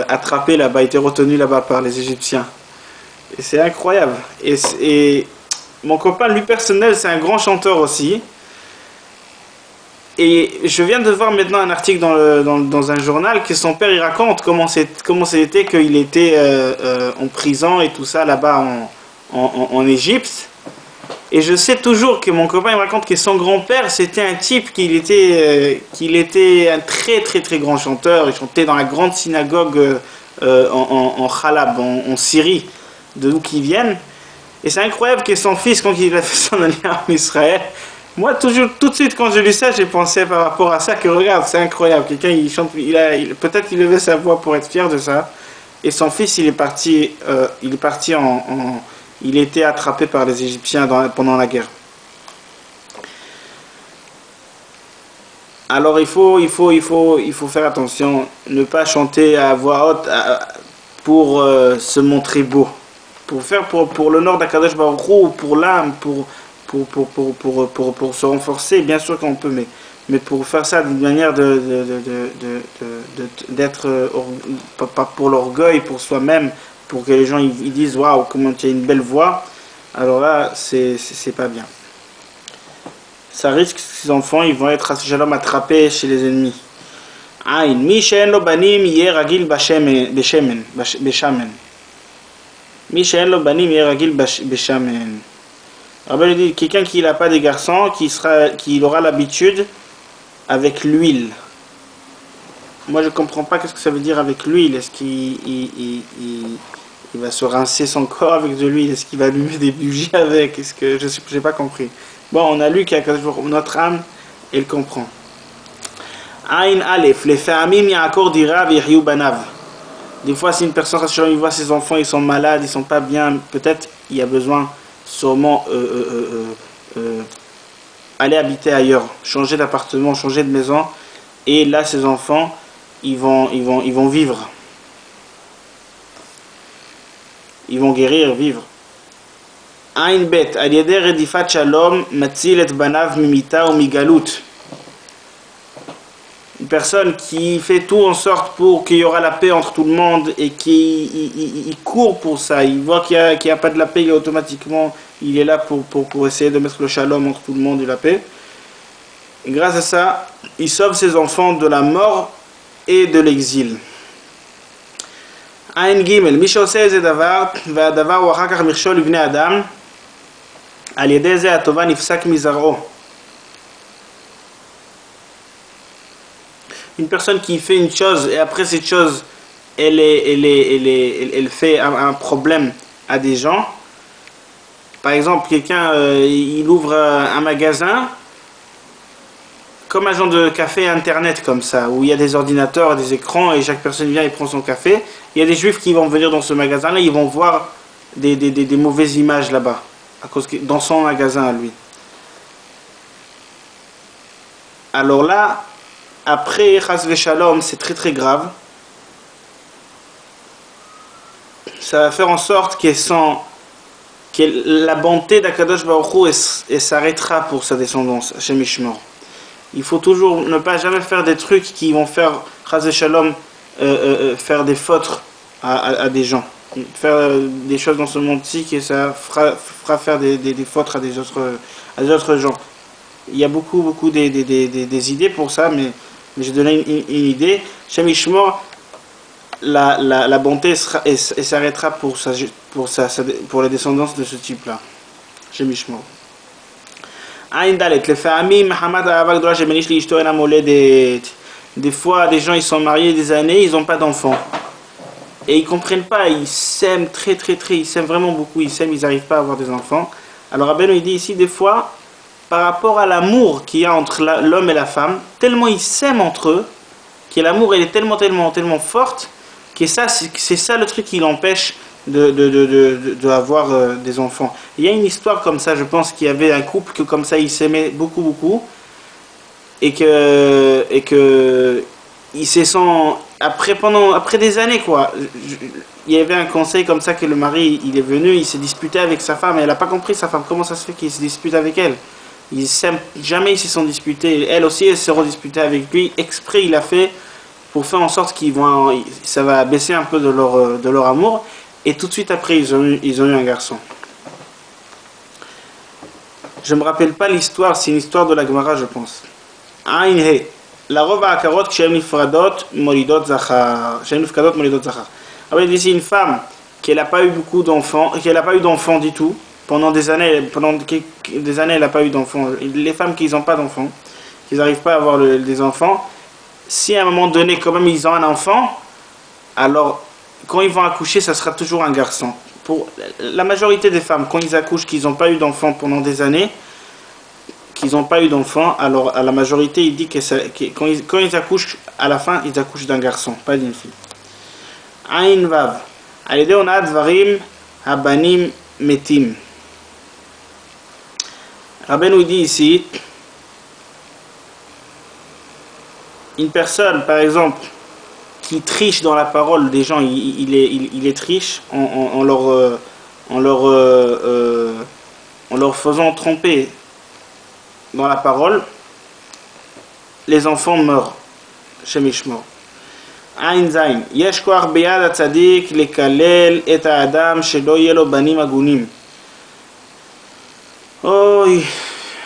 attrapé là-bas, il était retenu là-bas par les Égyptiens, et c'est incroyable. Et mon copain lui personnel c'est un grand chanteur aussi. Et je viens de voir maintenant un article dans un journal que son père il raconte comment c'était qu'il était en prison et tout ça là-bas en Égypte. Et je sais toujours que mon copain il me raconte que son grand-père c'était un type qu'il était un très très très grand chanteur. Il chantait dans la grande synagogue en Khalab, en Syrie, de d'où qu'ils viennent. Et c'est incroyable que son fils, quand il a fait son année en Israël, moi, tout de suite, quand je lu ça, j'ai pensé par rapport à ça que regarde, c'est incroyable. Quelqu'un, il chante, peut-être qu'il levait sa voix pour être fier de ça. Et son fils, il était attrapé par les Égyptiens pendant la guerre. Alors, il faut faire attention, ne pas chanter à voix haute pour se montrer beau, pour faire pour l'honneur d'Akadosh Baruch Hu, ou pour l'âme, pour se renforcer, bien sûr qu'on peut, mais pour faire ça d'une manière d'être, pas pour l'orgueil, pour soi-même, pour que les gens ils disent waouh, comment tu as une belle voix, alors là, c'est pas bien. Ça risque que ces enfants ils vont être attrapés chez les ennemis. Aïn, mi she'en lo banim yeh ragil beshamen. Mi she'en lo banim yeh ragil beshamen. Rabbi dit quelqu'un qui n'a pas de garçons, qui aura l'habitude avec l'huile. Moi je comprends pas qu'est-ce que ça veut dire avec l'huile. Est-ce qu'il va se rincer son corps avec de l'huile? Est-ce qu'il va allumer des bougies avec? Est-ce que j'ai pas compris. Bon, on a lu qu'il y a notre âme, elle comprend. Aïn Aleph, les familles Yaakor dira v'yahyu banav. Des fois, si une personne il voit ses enfants, ils sont malades, ils sont pas bien, peut-être il y a besoin sûrement aller habiter ailleurs, changer d'appartement, changer de maison, et là ses enfants ils vont vivre, ils vont guérir, vivre. Ain bet al yeder redifat shalom matzil et banav mimita ou migalut. Une personne qui fait tout en sorte pour qu'il y aura la paix entre tout le monde et qui court pour ça, il voit qu'il n'y a pas de la paix, automatiquement il est là pour essayer de mettre le shalom entre tout le monde et la paix. Et grâce à ça, il sauve ses enfants de la mort et de l'exil. Ain gimel, mi she'oseh ze davar, ve'adavar hu achar kach michshol livnei adam, al yedei ze hatova nifsak mizar'o. Une personne qui fait une chose et après cette chose, elle fait un problème à des gens. Par exemple, quelqu'un il ouvre un magasin comme agent de café internet comme ça, où il y a des ordinateurs, des écrans et chaque personne vient et prend son café. Il y a des juifs qui vont venir dans ce magasin-là, ils vont voir des mauvaises images là-bas, dans son magasin à lui. Alors là, après, Chas Veshalom, c'est très très grave. Ça va faire en sorte que la bonté d'Akadosh Baruch Hu s'arrêtera pour sa descendance, Hashem Yishmor. Il faut toujours ne pas jamais faire des trucs qui vont faire, Chas Veshalom, faire des fautes à des gens. Faire des choses dans ce monde-ci que ça fera faire des fautes à des autres gens. Il y a beaucoup des idées pour ça, mais j'ai donné une idée. Hashem Yishmor, la bonté s'arrêtera pour la descendance de ce type-là. Hashem Yishmor. Des fois, des gens ils sont mariés des années, ils n'ont pas d'enfants. Et ils ne comprennent pas, ils s'aiment ils s'aiment vraiment beaucoup, ils n'arrivent pas à avoir des enfants. Alors Rabbeinu il dit ici, des fois, par rapport à l'amour qu'il y a entre l'homme et la femme, tellement ils s'aiment entre eux, que l'amour elle est tellement forte, que c'est ça le truc qui l'empêche d'avoir des enfants. Il y a une histoire comme ça, je pense qu'il y avait un couple que comme ça ils s'aimaient beaucoup, et que ils se sont après des années quoi. Il y avait un conseil comme ça que le mari il est venu, il s'est disputé avec sa femme, et elle n'a pas compris sa femme, comment ça se fait qu'il se dispute avec elle. Jamais ils se sont disputés, elle aussi elle se redisputée avec lui, exprès il a fait pour faire en sorte ça va baisser un peu de leur amour, et tout de suite après ils ont eu un garçon. Je me rappelle pas l'histoire, c'est une histoire de la Gemara je pense. Aïn he, la rova akarot kshem nifradot molidot zachar. Alors il dit une femme qui n'a pas eu beaucoup d'enfants, qui n'a pas eu d'enfants du tout. Pendant des années, elle n'a pas eu d'enfants. Les femmes qui n'ont pas d'enfants, qui n'arrivent pas à avoir des enfants, si à un moment donné, quand même, ils ont un enfant, alors quand ils vont accoucher, ça sera toujours un garçon. Pour la majorité des femmes, quand ils accouchent, qu'ils n'ont pas eu d'enfants pendant des années, qu'ils n'ont pas eu d'enfants, alors à la majorité, il dit que quand ils accouchent, à la fin, ils accouchent d'un garçon, pas d'une fille. Aïn vav. Alede onad varim habanim metim. Rabbi nous dit ici, une personne par exemple qui triche dans la parole des gens, il les triche en leur faisant tromper dans la parole, les enfants meurent. Shem Yishmor. Ain Zain. Yesh koach beyad hatzadik lekalel et ha'adam shelo yeh lo banim agunim. Oh,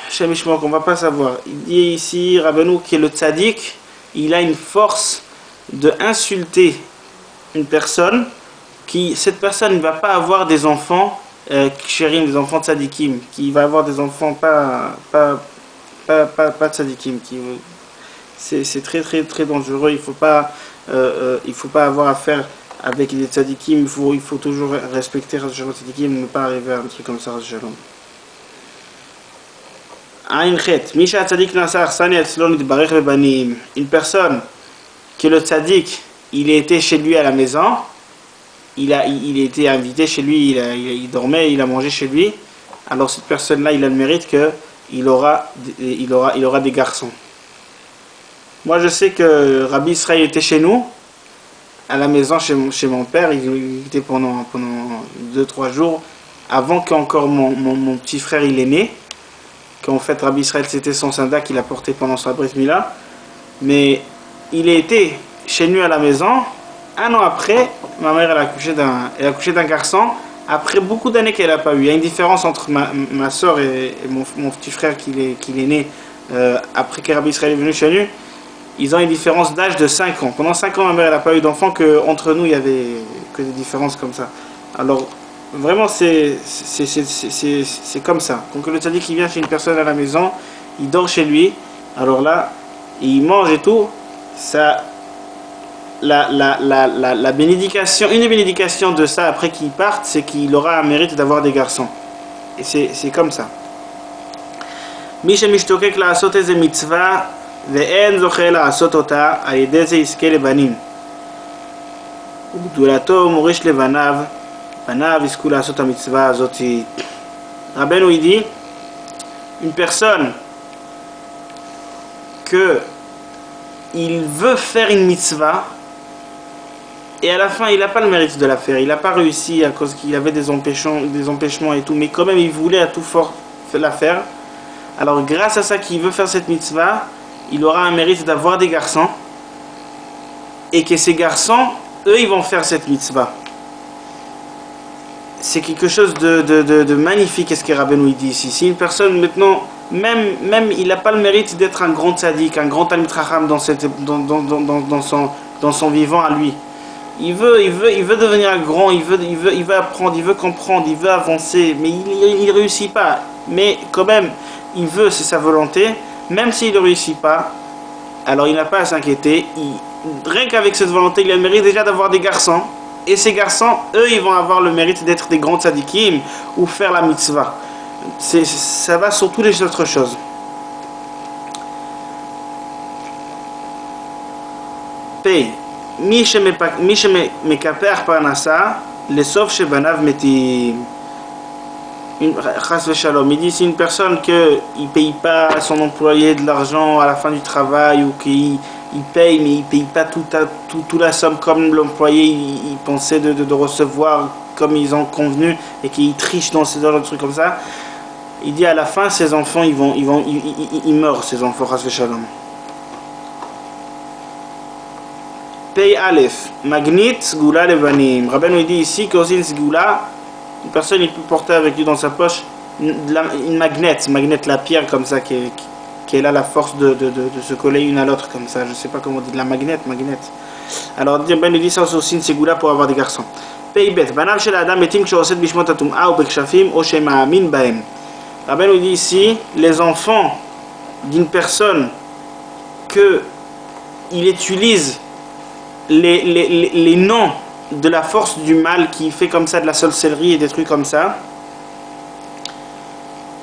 Shem Yishmor, qu'on va pas savoir. Il dit ici, Rabbeinu, qui est le tzaddik, il a une force de insulter une personne, cette personne ne va pas avoir des enfants chérim, des enfants tzadikim, qui va avoir des enfants pas tzadikim, c'est très très très dangereux. Il faut pas avoir affaire avec les tzadikim, il faut toujours respecter les tzadikim, ne pas arriver à un truc comme ça. Une personne que le tzaddik, il était chez lui à la maison, il était invité chez lui, il dormait, il a mangé chez lui, alors cette personne-là, il a le mérite qu'il aura des garçons. Moi, je sais que Rabbi Israël était chez nous, à la maison, chez mon père, il était pendant 2-3 jours, avant qu'encore mon petit frère, il est né, qu'en fait, Rabbi Israël, c'était son syndak qu'il a porté pendant sa brit mila, mais il a été chez nous à la maison. Un an après, ma mère elle a accouché d'un garçon. Après beaucoup d'années qu'elle n'a pas eu. Il y a une différence entre ma soeur et mon petit frère qui est né après que Rabbi Israël est venu chez nous. Ils ont une différence d'âge de 5 ans. Pendant 5 ans, ma mère n'a pas eu d'enfant, qu'entre nous il n'y avait que des différences comme ça. Alors vraiment c'est comme ça. Quand le tzaddik qui vient chez une personne à la maison, il dort chez lui. Alors là, il mange et tout. Ça, la bénédication, une des bénédictions de ça après qu'il parte, c'est qu'il aura un mérite d'avoir des garçons. Et c'est comme ça. Misha mishtokek la asot eze mitzvah ve'en zoche la asot ota ayedeh ze iske lebanim. Ugdulato morish levanav banav isku la asot mitzvah azoti. Rabbeinu il dit, une personne que il veut faire une mitzvah et à la fin il n'a pas le mérite de la faire, il n'a pas réussi à cause qu'il avait des empêchements et tout, mais quand même il voulait à tout fort la faire. Alors grâce à ça qu'il veut faire cette mitzvah, il aura un mérite d'avoir des garçons et que ces garçons, eux, ils vont faire cette mitzvah. C'est quelque chose de magnifique, qu'est-ce que Rabbeinu dit ici. Si une personne maintenant, même il n'a pas le mérite d'être un grand tzaddik, un grand talmid chacham dans son vivant à lui. Il veut devenir grand, il veut apprendre, il veut comprendre, il veut avancer, mais il ne réussit pas. Mais quand même, il veut, c'est sa volonté, même s'il ne réussit pas, alors il n'a pas à s'inquiéter. Rien qu'avec cette volonté, il a le mérite déjà d'avoir des garçons. Et ces garçons, eux, ils vont avoir le mérite d'être des grands tzadikim ou faire la mitzvah. Ça va sur toutes les autres choses. P. Mi shemekaper parnasa, lesov shebanav metim. Chas v'shalom. Il dit si une personne qui ne paye pas à son employé de l'argent à la fin du travail ou qu'il paye mais il ne paye pas toute la somme comme l'employé il pensait de recevoir comme ils ont convenu et qu'il triche dans ces trucs comme ça, il dit à la fin ses enfants ils meurent, ces enfants. Chas v'shalom. Pei Aleph, Magnit Sgula Levanim. Rabbeinu nous dit ici qu'aussi une Sgula, une personne il peut porter avec lui dans sa poche une magnète, la pierre comme ça qui est là la force de se coller une à l'autre comme ça. Je sais pas comment on dit, de la magnète. Alors Rabbeinu nous dit ça aussi une Sgula pour avoir des garçons. Pei Bet, Banav shel Adam metim ksheoset bishmot hatum'a ou bekshafim ou shema'amin bahem. Rabbeinu nous dit ici les enfants d'une personne que il utilise les noms de la force du mal qui fait comme ça de la sorcellerie et des trucs comme ça,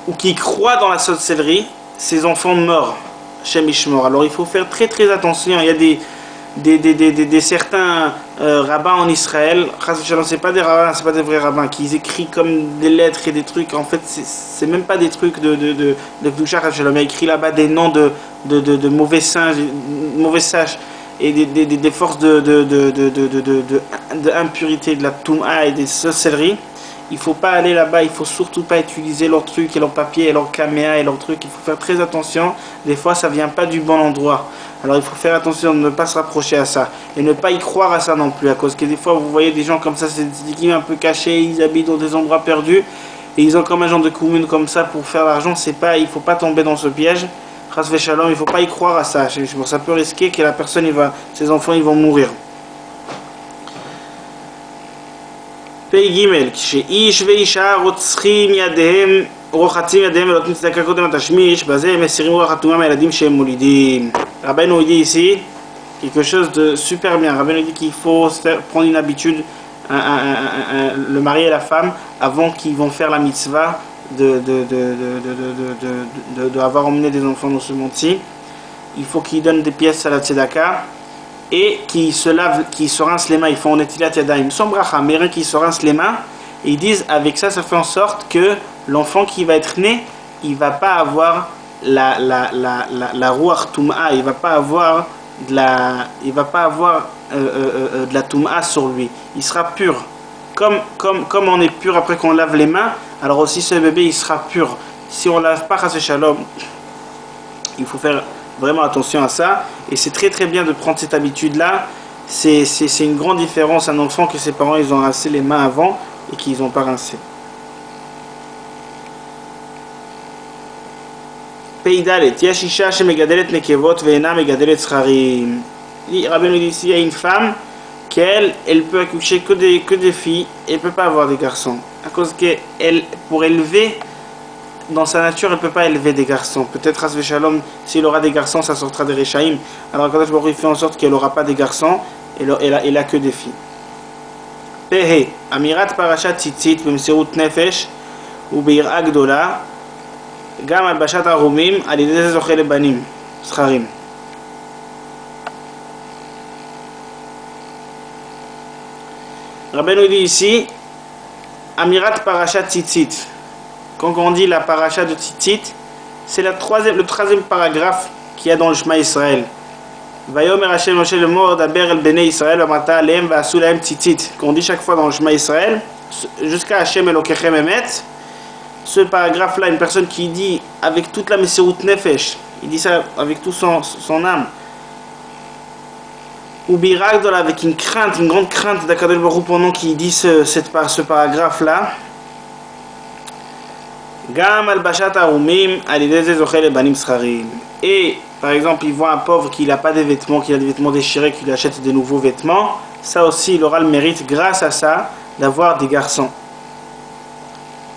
ou qui croient dans la sorcellerie, ces enfants meurent chez Mishmor. Alors il faut faire très très attention. Il y a des certains rabbins en Israël, c'est pas des rabbins, c'est pas des vrais rabbins, qui écrivent comme des lettres et des trucs. En fait c'est même pas des trucs de Kedusha. Il a écrit là-bas des noms de mauvais sages. et des forces d'impurité, de la touma et des sorcelleries, il ne faut pas aller là-bas, il ne faut surtout pas utiliser leurs trucs et leurs papiers et leurs caméras et leurs trucs. Il faut faire très attention, des fois ça ne vient pas du bon endroit. Alors il faut faire attention de ne pas se rapprocher à ça et ne pas y croire à ça non plus, à cause que des fois vous voyez des gens comme ça, c'est des équipes un peu cachés, ils habitent dans des endroits perdus et ils ont comme un genre de commune comme ça pour faire l'argent. C'est pas, il ne faut pas tomber dans ce piège. Chas v'shalom, il ne faut pas y croire à ça. Ça peut risquer que la personne, ses enfants ils vont mourir. Pei Gimel, כשאיש ואישה רוצחים ידיהם רוחצים ידיהם ונותנים צדקה קודם התשמיש, בזה הם מסירים רוח הטומאה מהילדים שהם מולידים. Rabbeinu dit ici quelque chose de super bien. Rabbeinu dit qu'il faut prendre une habitude, le mari et la femme, avant qu'ils vont faire la mitzvah d'avoir emmené des enfants dans ce monde-ci. Il faut qu'ils donnent des pièces à la tzedaka et qu'ils se lavent, qu'ils se rincent les mains. Ils font netilat yadayim sans bracha, mais rien qu'ils se rincent les mains. Et ils disent avec ça, ça fait en sorte que l'enfant qui va être né, il va pas avoir la ruach tum'a, il va pas avoir de la tum'a sur lui. Il sera pur. Comme on est pur après qu'on lave les mains, alors aussi ce bébé il sera pur. Si on lave pas chas v'shalom, il faut faire vraiment attention à ça. Et c'est très très bien de prendre cette habitude là. C'est une grande différence un enfant que ses parents ils ont rincé les mains avant et qu'ils n'ont pas rincé. Peidalet, Yashisha shemegadelet nekevot ve'ena megadelet zcharim. Rabbeinu dit ici, il y a une femme qu'elle peut accoucher que des filles et elle peut pas avoir des garçons. À cause qu'elle, pour élever, dans sa nature, elle peut pas élever des garçons. Peut-être, Chas v'shalom, s'il aura des garçons, ça sortira des Rechaim. Alors, Kadosh Baruch Hu fait en sorte qu'elle aura pas des garçons, elle a que des filles. Pehe, Amirat Parashat Tzitzit, B'mesirut Nefesh, ou Be'ir'a Gdola, Gam Albashat Arumim, Alideh Zoche Lebanim, Zcharim. Rabbeinu dit ici, Amirat Parashat Tzitzit. Quand on dit la paracha de Tzitzit, c'est le troisième paragraphe qu'il y a dans le Shema Israël. Vayomer Hashem Moshe lemor daber el bnei Israël v'amata alehem v'asu lahem tzitzit. Qu'on dit chaque fois dans le Shema Israël, jusqu'à Hashem Elokechem Emet. Ce paragraphe-là, une personne qui dit avec toute la Mesirut Nefesh, il dit ça avec tout son âme. Ou Biragdol avec une crainte, une grande crainte d'Akadosh Baruch Hu pendant qu'il dit ce paragraphe-là. Gam albashat arumim alideze zochel lebanim zcharim. Et par exemple, il voit un pauvre qui n'a pas de vêtements, qui a des vêtements déchirés, qui lui achète des nouveaux vêtements. Ça aussi, il aura le mérite, grâce à ça, d'avoir des garçons.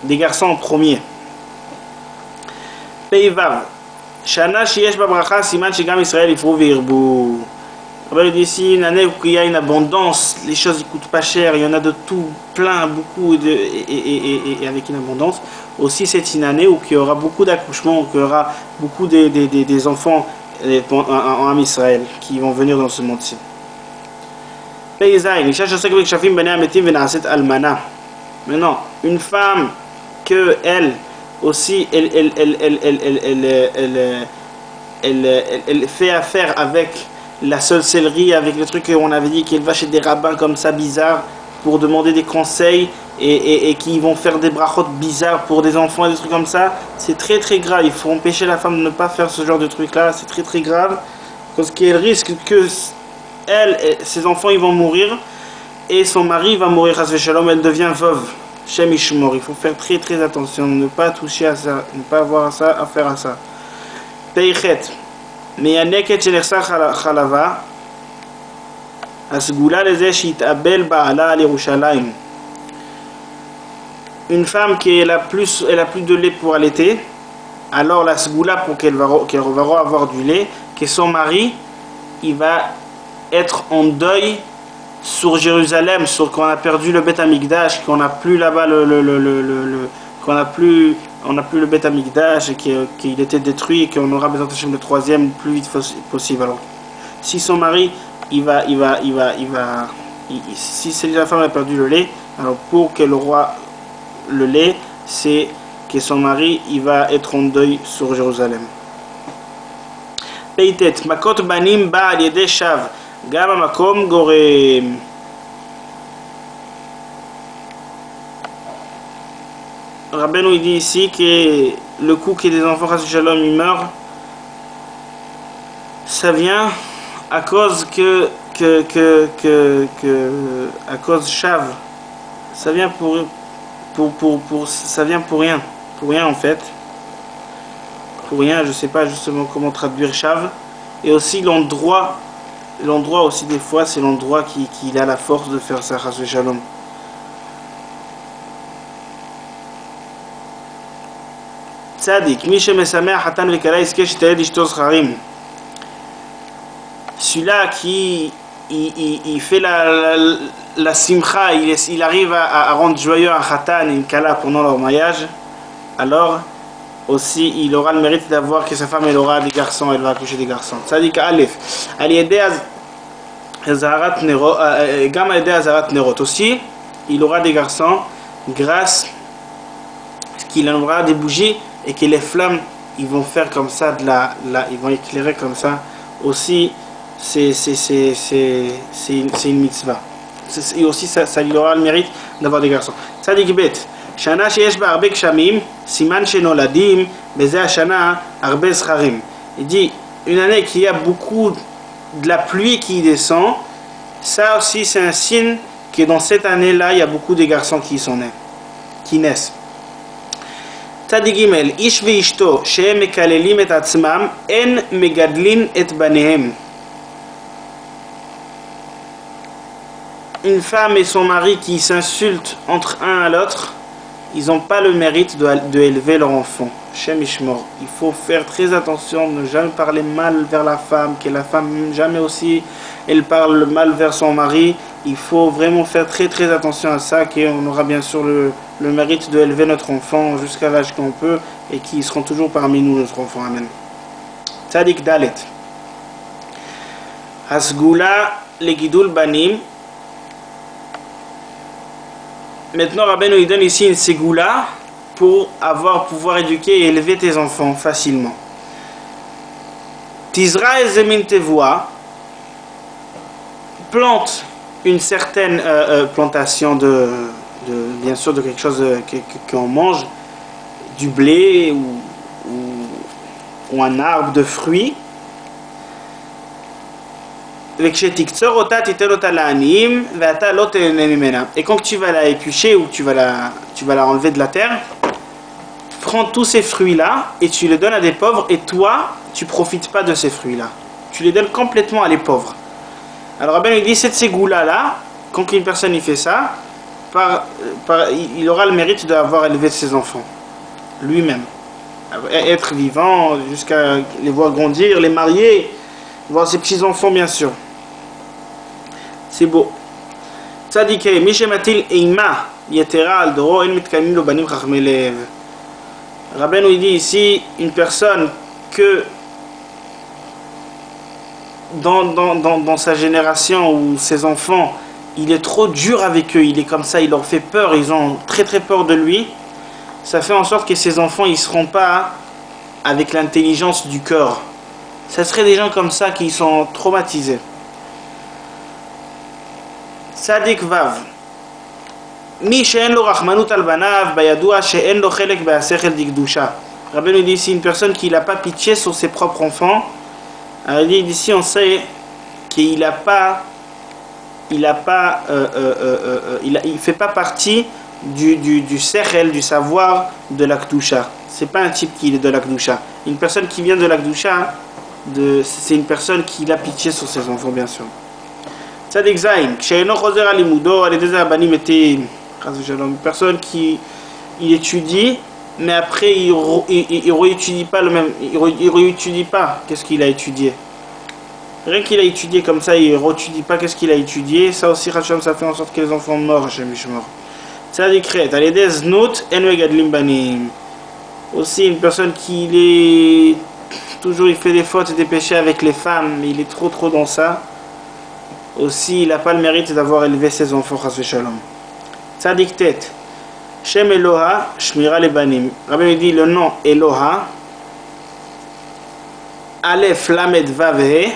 Des garçons en premier. Peivav. Shana sheyesh babracha siman shegam Israël ifru ve'irbu. On dit ici une année où il y a une abondance, les choses ne coûtent pas cher, il y en a de tout, plein, beaucoup, et avec une abondance. Aussi c'est une année où il y aura beaucoup d'accouchements, où il y aura beaucoup des enfants en Israël qui vont venir dans ce monde-ci. Maintenant, une femme que elle aussi, elle fait affaire avec la sorcellerie, avec le truc qu'on avait dit qu'elle va chez des rabbins comme ça bizarres pour demander des conseils et qui vont faire des brachot bizarres pour des enfants et des trucs comme ça, c'est très très grave. Il faut empêcher la femme de ne pas faire ce genre de truc là, c'est très très grave parce qu'elle risque que elle et ses enfants ils vont mourir et son mari va mourir, chas v'shalom, elle devient veuve. Shem Ishmor, il faut faire très très attention, ne pas toucher à ça, ne pas avoir ça, affaire à ça. Teichet. מיינקת שנחסך חלבה, הסגולה לזה שיתאבל בעלה על ירושלים. Une femme qui elle a plus de lait pour allaiter, alors la sgoula pour qu'elle va avoir du lait, que son mari il va être en deuil sur Jérusalem, sur qu'on a perdu le Beth Amikdash, qu'on n'a plus là-bas qu'on n'a plus le Beth Amikdash et qu'il était détruit et qu'on aura besoin de le troisième le plus vite possible. Alors, si son mari si la femme a perdu le lait, alors pour qu'elle aura le lait, c'est que son mari il va être en deuil sur Jérusalem. Peitet makot banim ba al yedei shav Gama makom gorem. Rabbeinu il dit ici que le coup que des enfants Chas Shalom ils meurent, ça vient à cause à cause Shav. Ça vient ça vient pour rien en fait. Pour rien, je sais pas justement comment traduire Shav. Et aussi l'endroit aussi des fois c'est l'endroit qui a la force de faire ça Chas Shalom. Tzadik, celui-là qui il fait la simcha, il arrive à rendre joyeux un khatan et une kala pendant leur mariage, alors aussi il aura le mérite d'avoir que sa femme elle aura des garçons, elle va accoucher des garçons. Tzadik Aleph, aussi il aura des garçons grâce à qu'il en aura des bougies et que les flammes ils vont faire comme ça ils vont éclairer comme ça aussi. C'est une mitzvah. Et aussi ça lui aura le mérite d'avoir des garçons. Tzadik Bet, Shana sheyesh ba arbe kshamim, siman shenoladim, beze hashana arbe zcharim. Il dit une année qui a beaucoup de la pluie qui descend, ça aussi c'est un signe que dans cette année-là il y a beaucoup de garçons qui naissent. Tzadik Gimel, ish veishto shehem mekalelim et atzmam en megadlin et banehem. Une femme et son mari qui s'insultent entre un à l'autre, ils n'ont pas le mérite de élever leur enfant. Shem Ishmor. Il faut faire très attention, ne jamais parler mal vers la femme, que la femme jamais aussi elle parle mal vers son mari. Il faut vraiment faire très très attention à ça, qu'on aura bien sûr le mérite de élever notre enfant jusqu'à l'âge qu'on peut et qu'ils seront toujours parmi nous, notre enfant. Amen. Tzadik Dalet. Hasgula legidul banim. Maintenant, Rabbeinu il donne ici une ségoula pour pouvoir éduquer et élever tes enfants facilement. Tizra et zemin tevoa, plante une certaine plantation bien sûr de quelque chose qu'on mange, du blé ou un arbre de fruits. Et quand tu vas la éplucher ou tu vas la enlever de la terre, prends tous ces fruits là et tu les donnes à des pauvres, et toi tu profites pas de ces fruits là, tu les donnes complètement à les pauvres. Alors Rabbeinu il dit cette ségoula là, quand une personne il fait ça, il aura le mérite d'avoir élevé ses enfants lui-même, être vivant jusqu'à les voir grandir, les marier, voir ses petits enfants bien sûr. C'est beau. Tzadik Mishematil Eima Yetera al Doro En Mitkamim Lo Banim Chachmei Lev. Rabbeinu il dit ici une personne que dans sa génération ou ses enfants, il est trop dur avec eux, il est comme ça, il leur fait peur, ils ont très très peur de lui. Ça fait en sorte que ses enfants ils seront pas avec l'intelligence du cœur. Ça serait des gens comme ça qui sont traumatisés. Tzadik Vav. Mi she'en lo rachmanut al banav bayadua she'en lo chelek be'asechel dikdusha. Rabbeinu dit ici une personne qui n'a pas pitié sur ses propres enfants. Alors il dit ici on sait qu'il il fait pas partie du sechel, du savoir de la kdusha. C'est pas un type qui est de la kdusha. Une personne qui vient de la kdusha, c'est une personne qui a pitié sur ses enfants bien sûr. Tzadik Zayin, she'eno choser al limudo al yedei ze abanim etim. Une personne qui étudie, mais après il réétudie pas il réétudie pas qu'est-ce qu'il a étudié. Rien qu'il a étudié comme ça, il réétudie pas qu'est-ce qu'il a étudié. Ça aussi, Hacham, ça fait en sorte que les enfants meurent chez Mishmor. Tzadik Ret, al yedei znut en megadlim banim. Aussi une personne qui toujours il fait des fautes et des péchés avec les femmes, mais il est trop dans ça. Aussi, il n'a pas le mérite d'avoir élevé ses enfants, chas v'shalom. Tzadik Tet, Shem Eloha, Shmira Lebanim. Rabbi dit le nom Eloha, Aleph Lamed Vav He,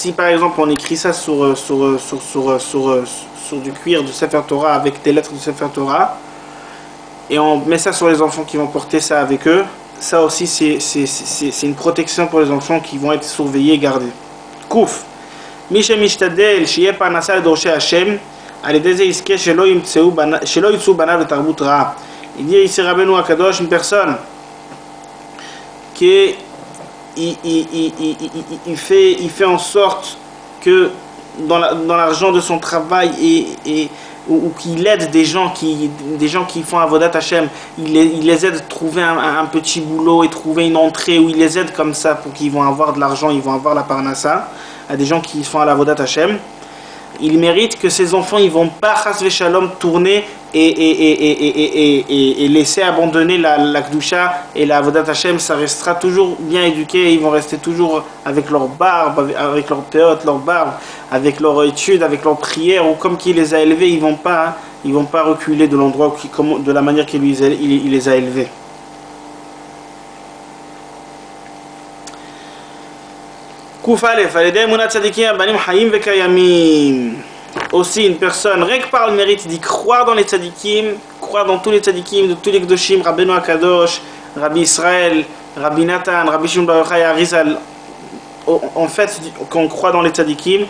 si par exemple on écrit ça sur du cuir du Sefer Torah avec des lettres du Sefer Torah, et on met ça sur les enfants qui vont porter ça avec eux, ça aussi c'est une protection pour les enfants qui vont être surveillés et gardés. Kouf. Mishe mishtadel shiye parnasa ledorshei Hashem al yedei ze yizke shelo yitzu banav letarbut ra'a. Il dit ici Rabbeinu Akadosh, une personne qui il fait en sorte que dans l'argent de son travail ou qu'il aide des gens qui font Avodat Hashem, il les aide à trouver un petit boulot et trouver une entrée, où il les aide comme ça pour qu'ils vont avoir de l'argent, ils vont avoir la parnassa, à des gens qui font Avodat Hashem. Il mérite que ces enfants ils vont pas chas v'shalom tourner et laisser abandonner la Kedusha et la Avodat Hashem. Ça restera toujours bien éduqué, ils vont rester toujours avec leur barbe, avec leur péot, leur barbe, avec leur étude, avec leur prière, ou comme qu'il les a élevés, ils vont pas reculer de l'endroit de la manière qu'il il les a élevés. Aussi une personne, rien que par le mérite d'y croire dans les tzadikim, croire dans tous les tzadikim, de tous les Kedoshim, Rabbeinu Akadosh, Rabbi Israël, Rabbi Nathan, Rabbi Shimon Bar Yochai, Arizal. En fait, quand on croit dans les tzadikim,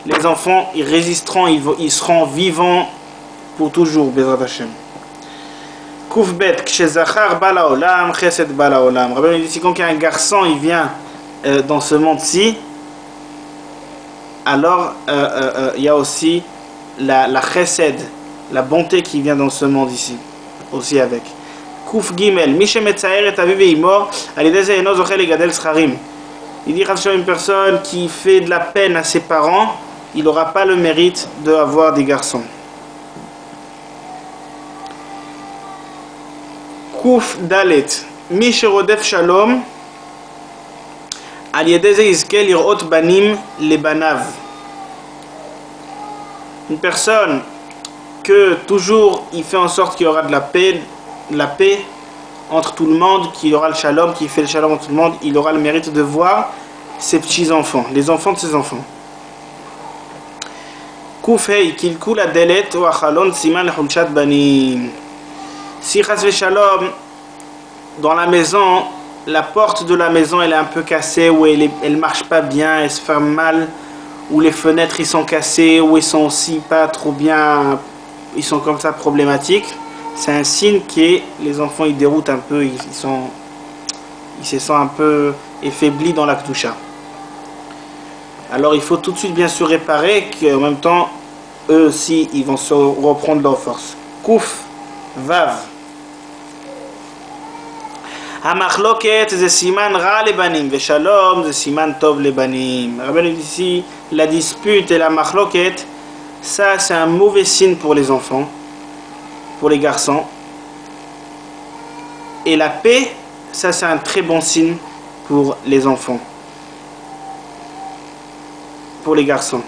les enfants, ils résisteront, ils seront vivants pour toujours, Bezrat Hashem. Kouf bet, kshezachar bala olam, chesed bala olam. Rabbeinu dit, si quand un garçon, il vient dans ce monde-ci, alors il y a aussi la chesed, la bonté qui vient dans ce monde ici, aussi avec. Kouf gimel, mishe metzaer et aviv ve'imo, alideze eno zochel legadel scharim. Il dit que une personne qui fait de la peine à ses parents, il n'aura pas le mérite d'avoir des garçons. Kouf dalet, mishe rodef shalom, al yedeze yizke lirot banim lebanav. Une personne que toujours il fait en sorte qu'il y aura de la paix entre tout le monde, qu'il y aura le shalom, qui fait le shalom entre tout le monde, il aura le mérite de voir ses petits-enfants, les enfants de ses enfants. Koufei, kilkou la delet ou achalon siman lechulchat banim. Si chas v'shalom, dans la maison, la porte de la maison elle est un peu cassée, ou elle marche pas bien, elle se ferme mal, ou les fenêtres ils sont cassées, ou ils sont aussi pas trop bien, ils sont comme ça problématiques, c'est un signe que les enfants ils déroutent un peu, ils se sentent un peu affaiblis dans la Kedusha. Alors il faut tout de suite bien sûr réparer, qu'en même temps eux aussi ils vont se reprendre leur force. Kouf, vav. Hamachloket זה סימן רע לבנים ושלום זה סימן טוב לבנים. Rabbeinu dit ici, la dispute et la machloket, ça c'est un mauvais signe pour les enfants, pour les garçons. Et la paix, ça c'est un très bon signe pour les enfants, pour les garçons.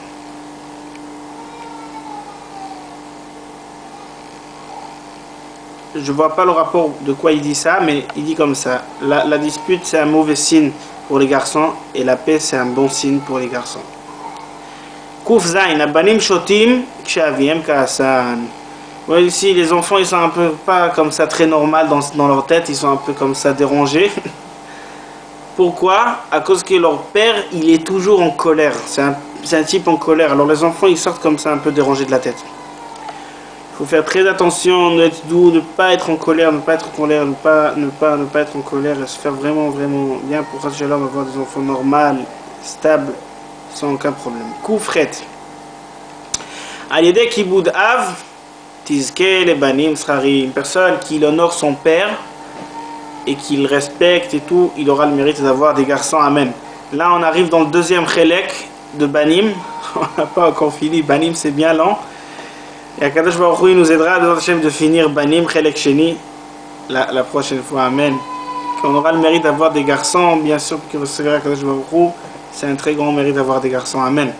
Je vois pas le rapport de quoi il dit ça, mais il dit comme ça. La dispute c'est un mauvais signe pour les garçons et la paix c'est un bon signe pour les garçons. Kouf zain, abanim shotim kshaviem kaasan. Ouais, ici les enfants ils sont un peu pas comme ça très normal dans leur tête, ils sont un peu comme ça dérangés. Pourquoi? À cause que leur père il est toujours en colère. C'est un type en colère. Alors les enfants ils sortent comme ça un peu dérangés de la tête. Il faut faire très attention, être doux, ne pas être en colère, ne pas être en colère, ne pas être en colère, et se faire vraiment bien pour avoir des enfants normaux, stables, sans aucun problème. Koufret. Aliyede kiboud av, tizke le banim srari. Une personne qui honore son père et qui le respecte et tout, il aura le mérite d'avoir des garçons. Amen. Là on arrive dans le deuxième chelek de banim. On n'a pas encore fini, banim c'est bien lent. Et Akadosh Baruch Hu nous aidera de finir Banim Chelek Sheni la prochaine fois. Amen. Qu'on aura le mérite d'avoir des garçons, bien sûr, que recevoir Akadosh Baruch Hu, c'est un très grand mérite d'avoir des garçons. Amen.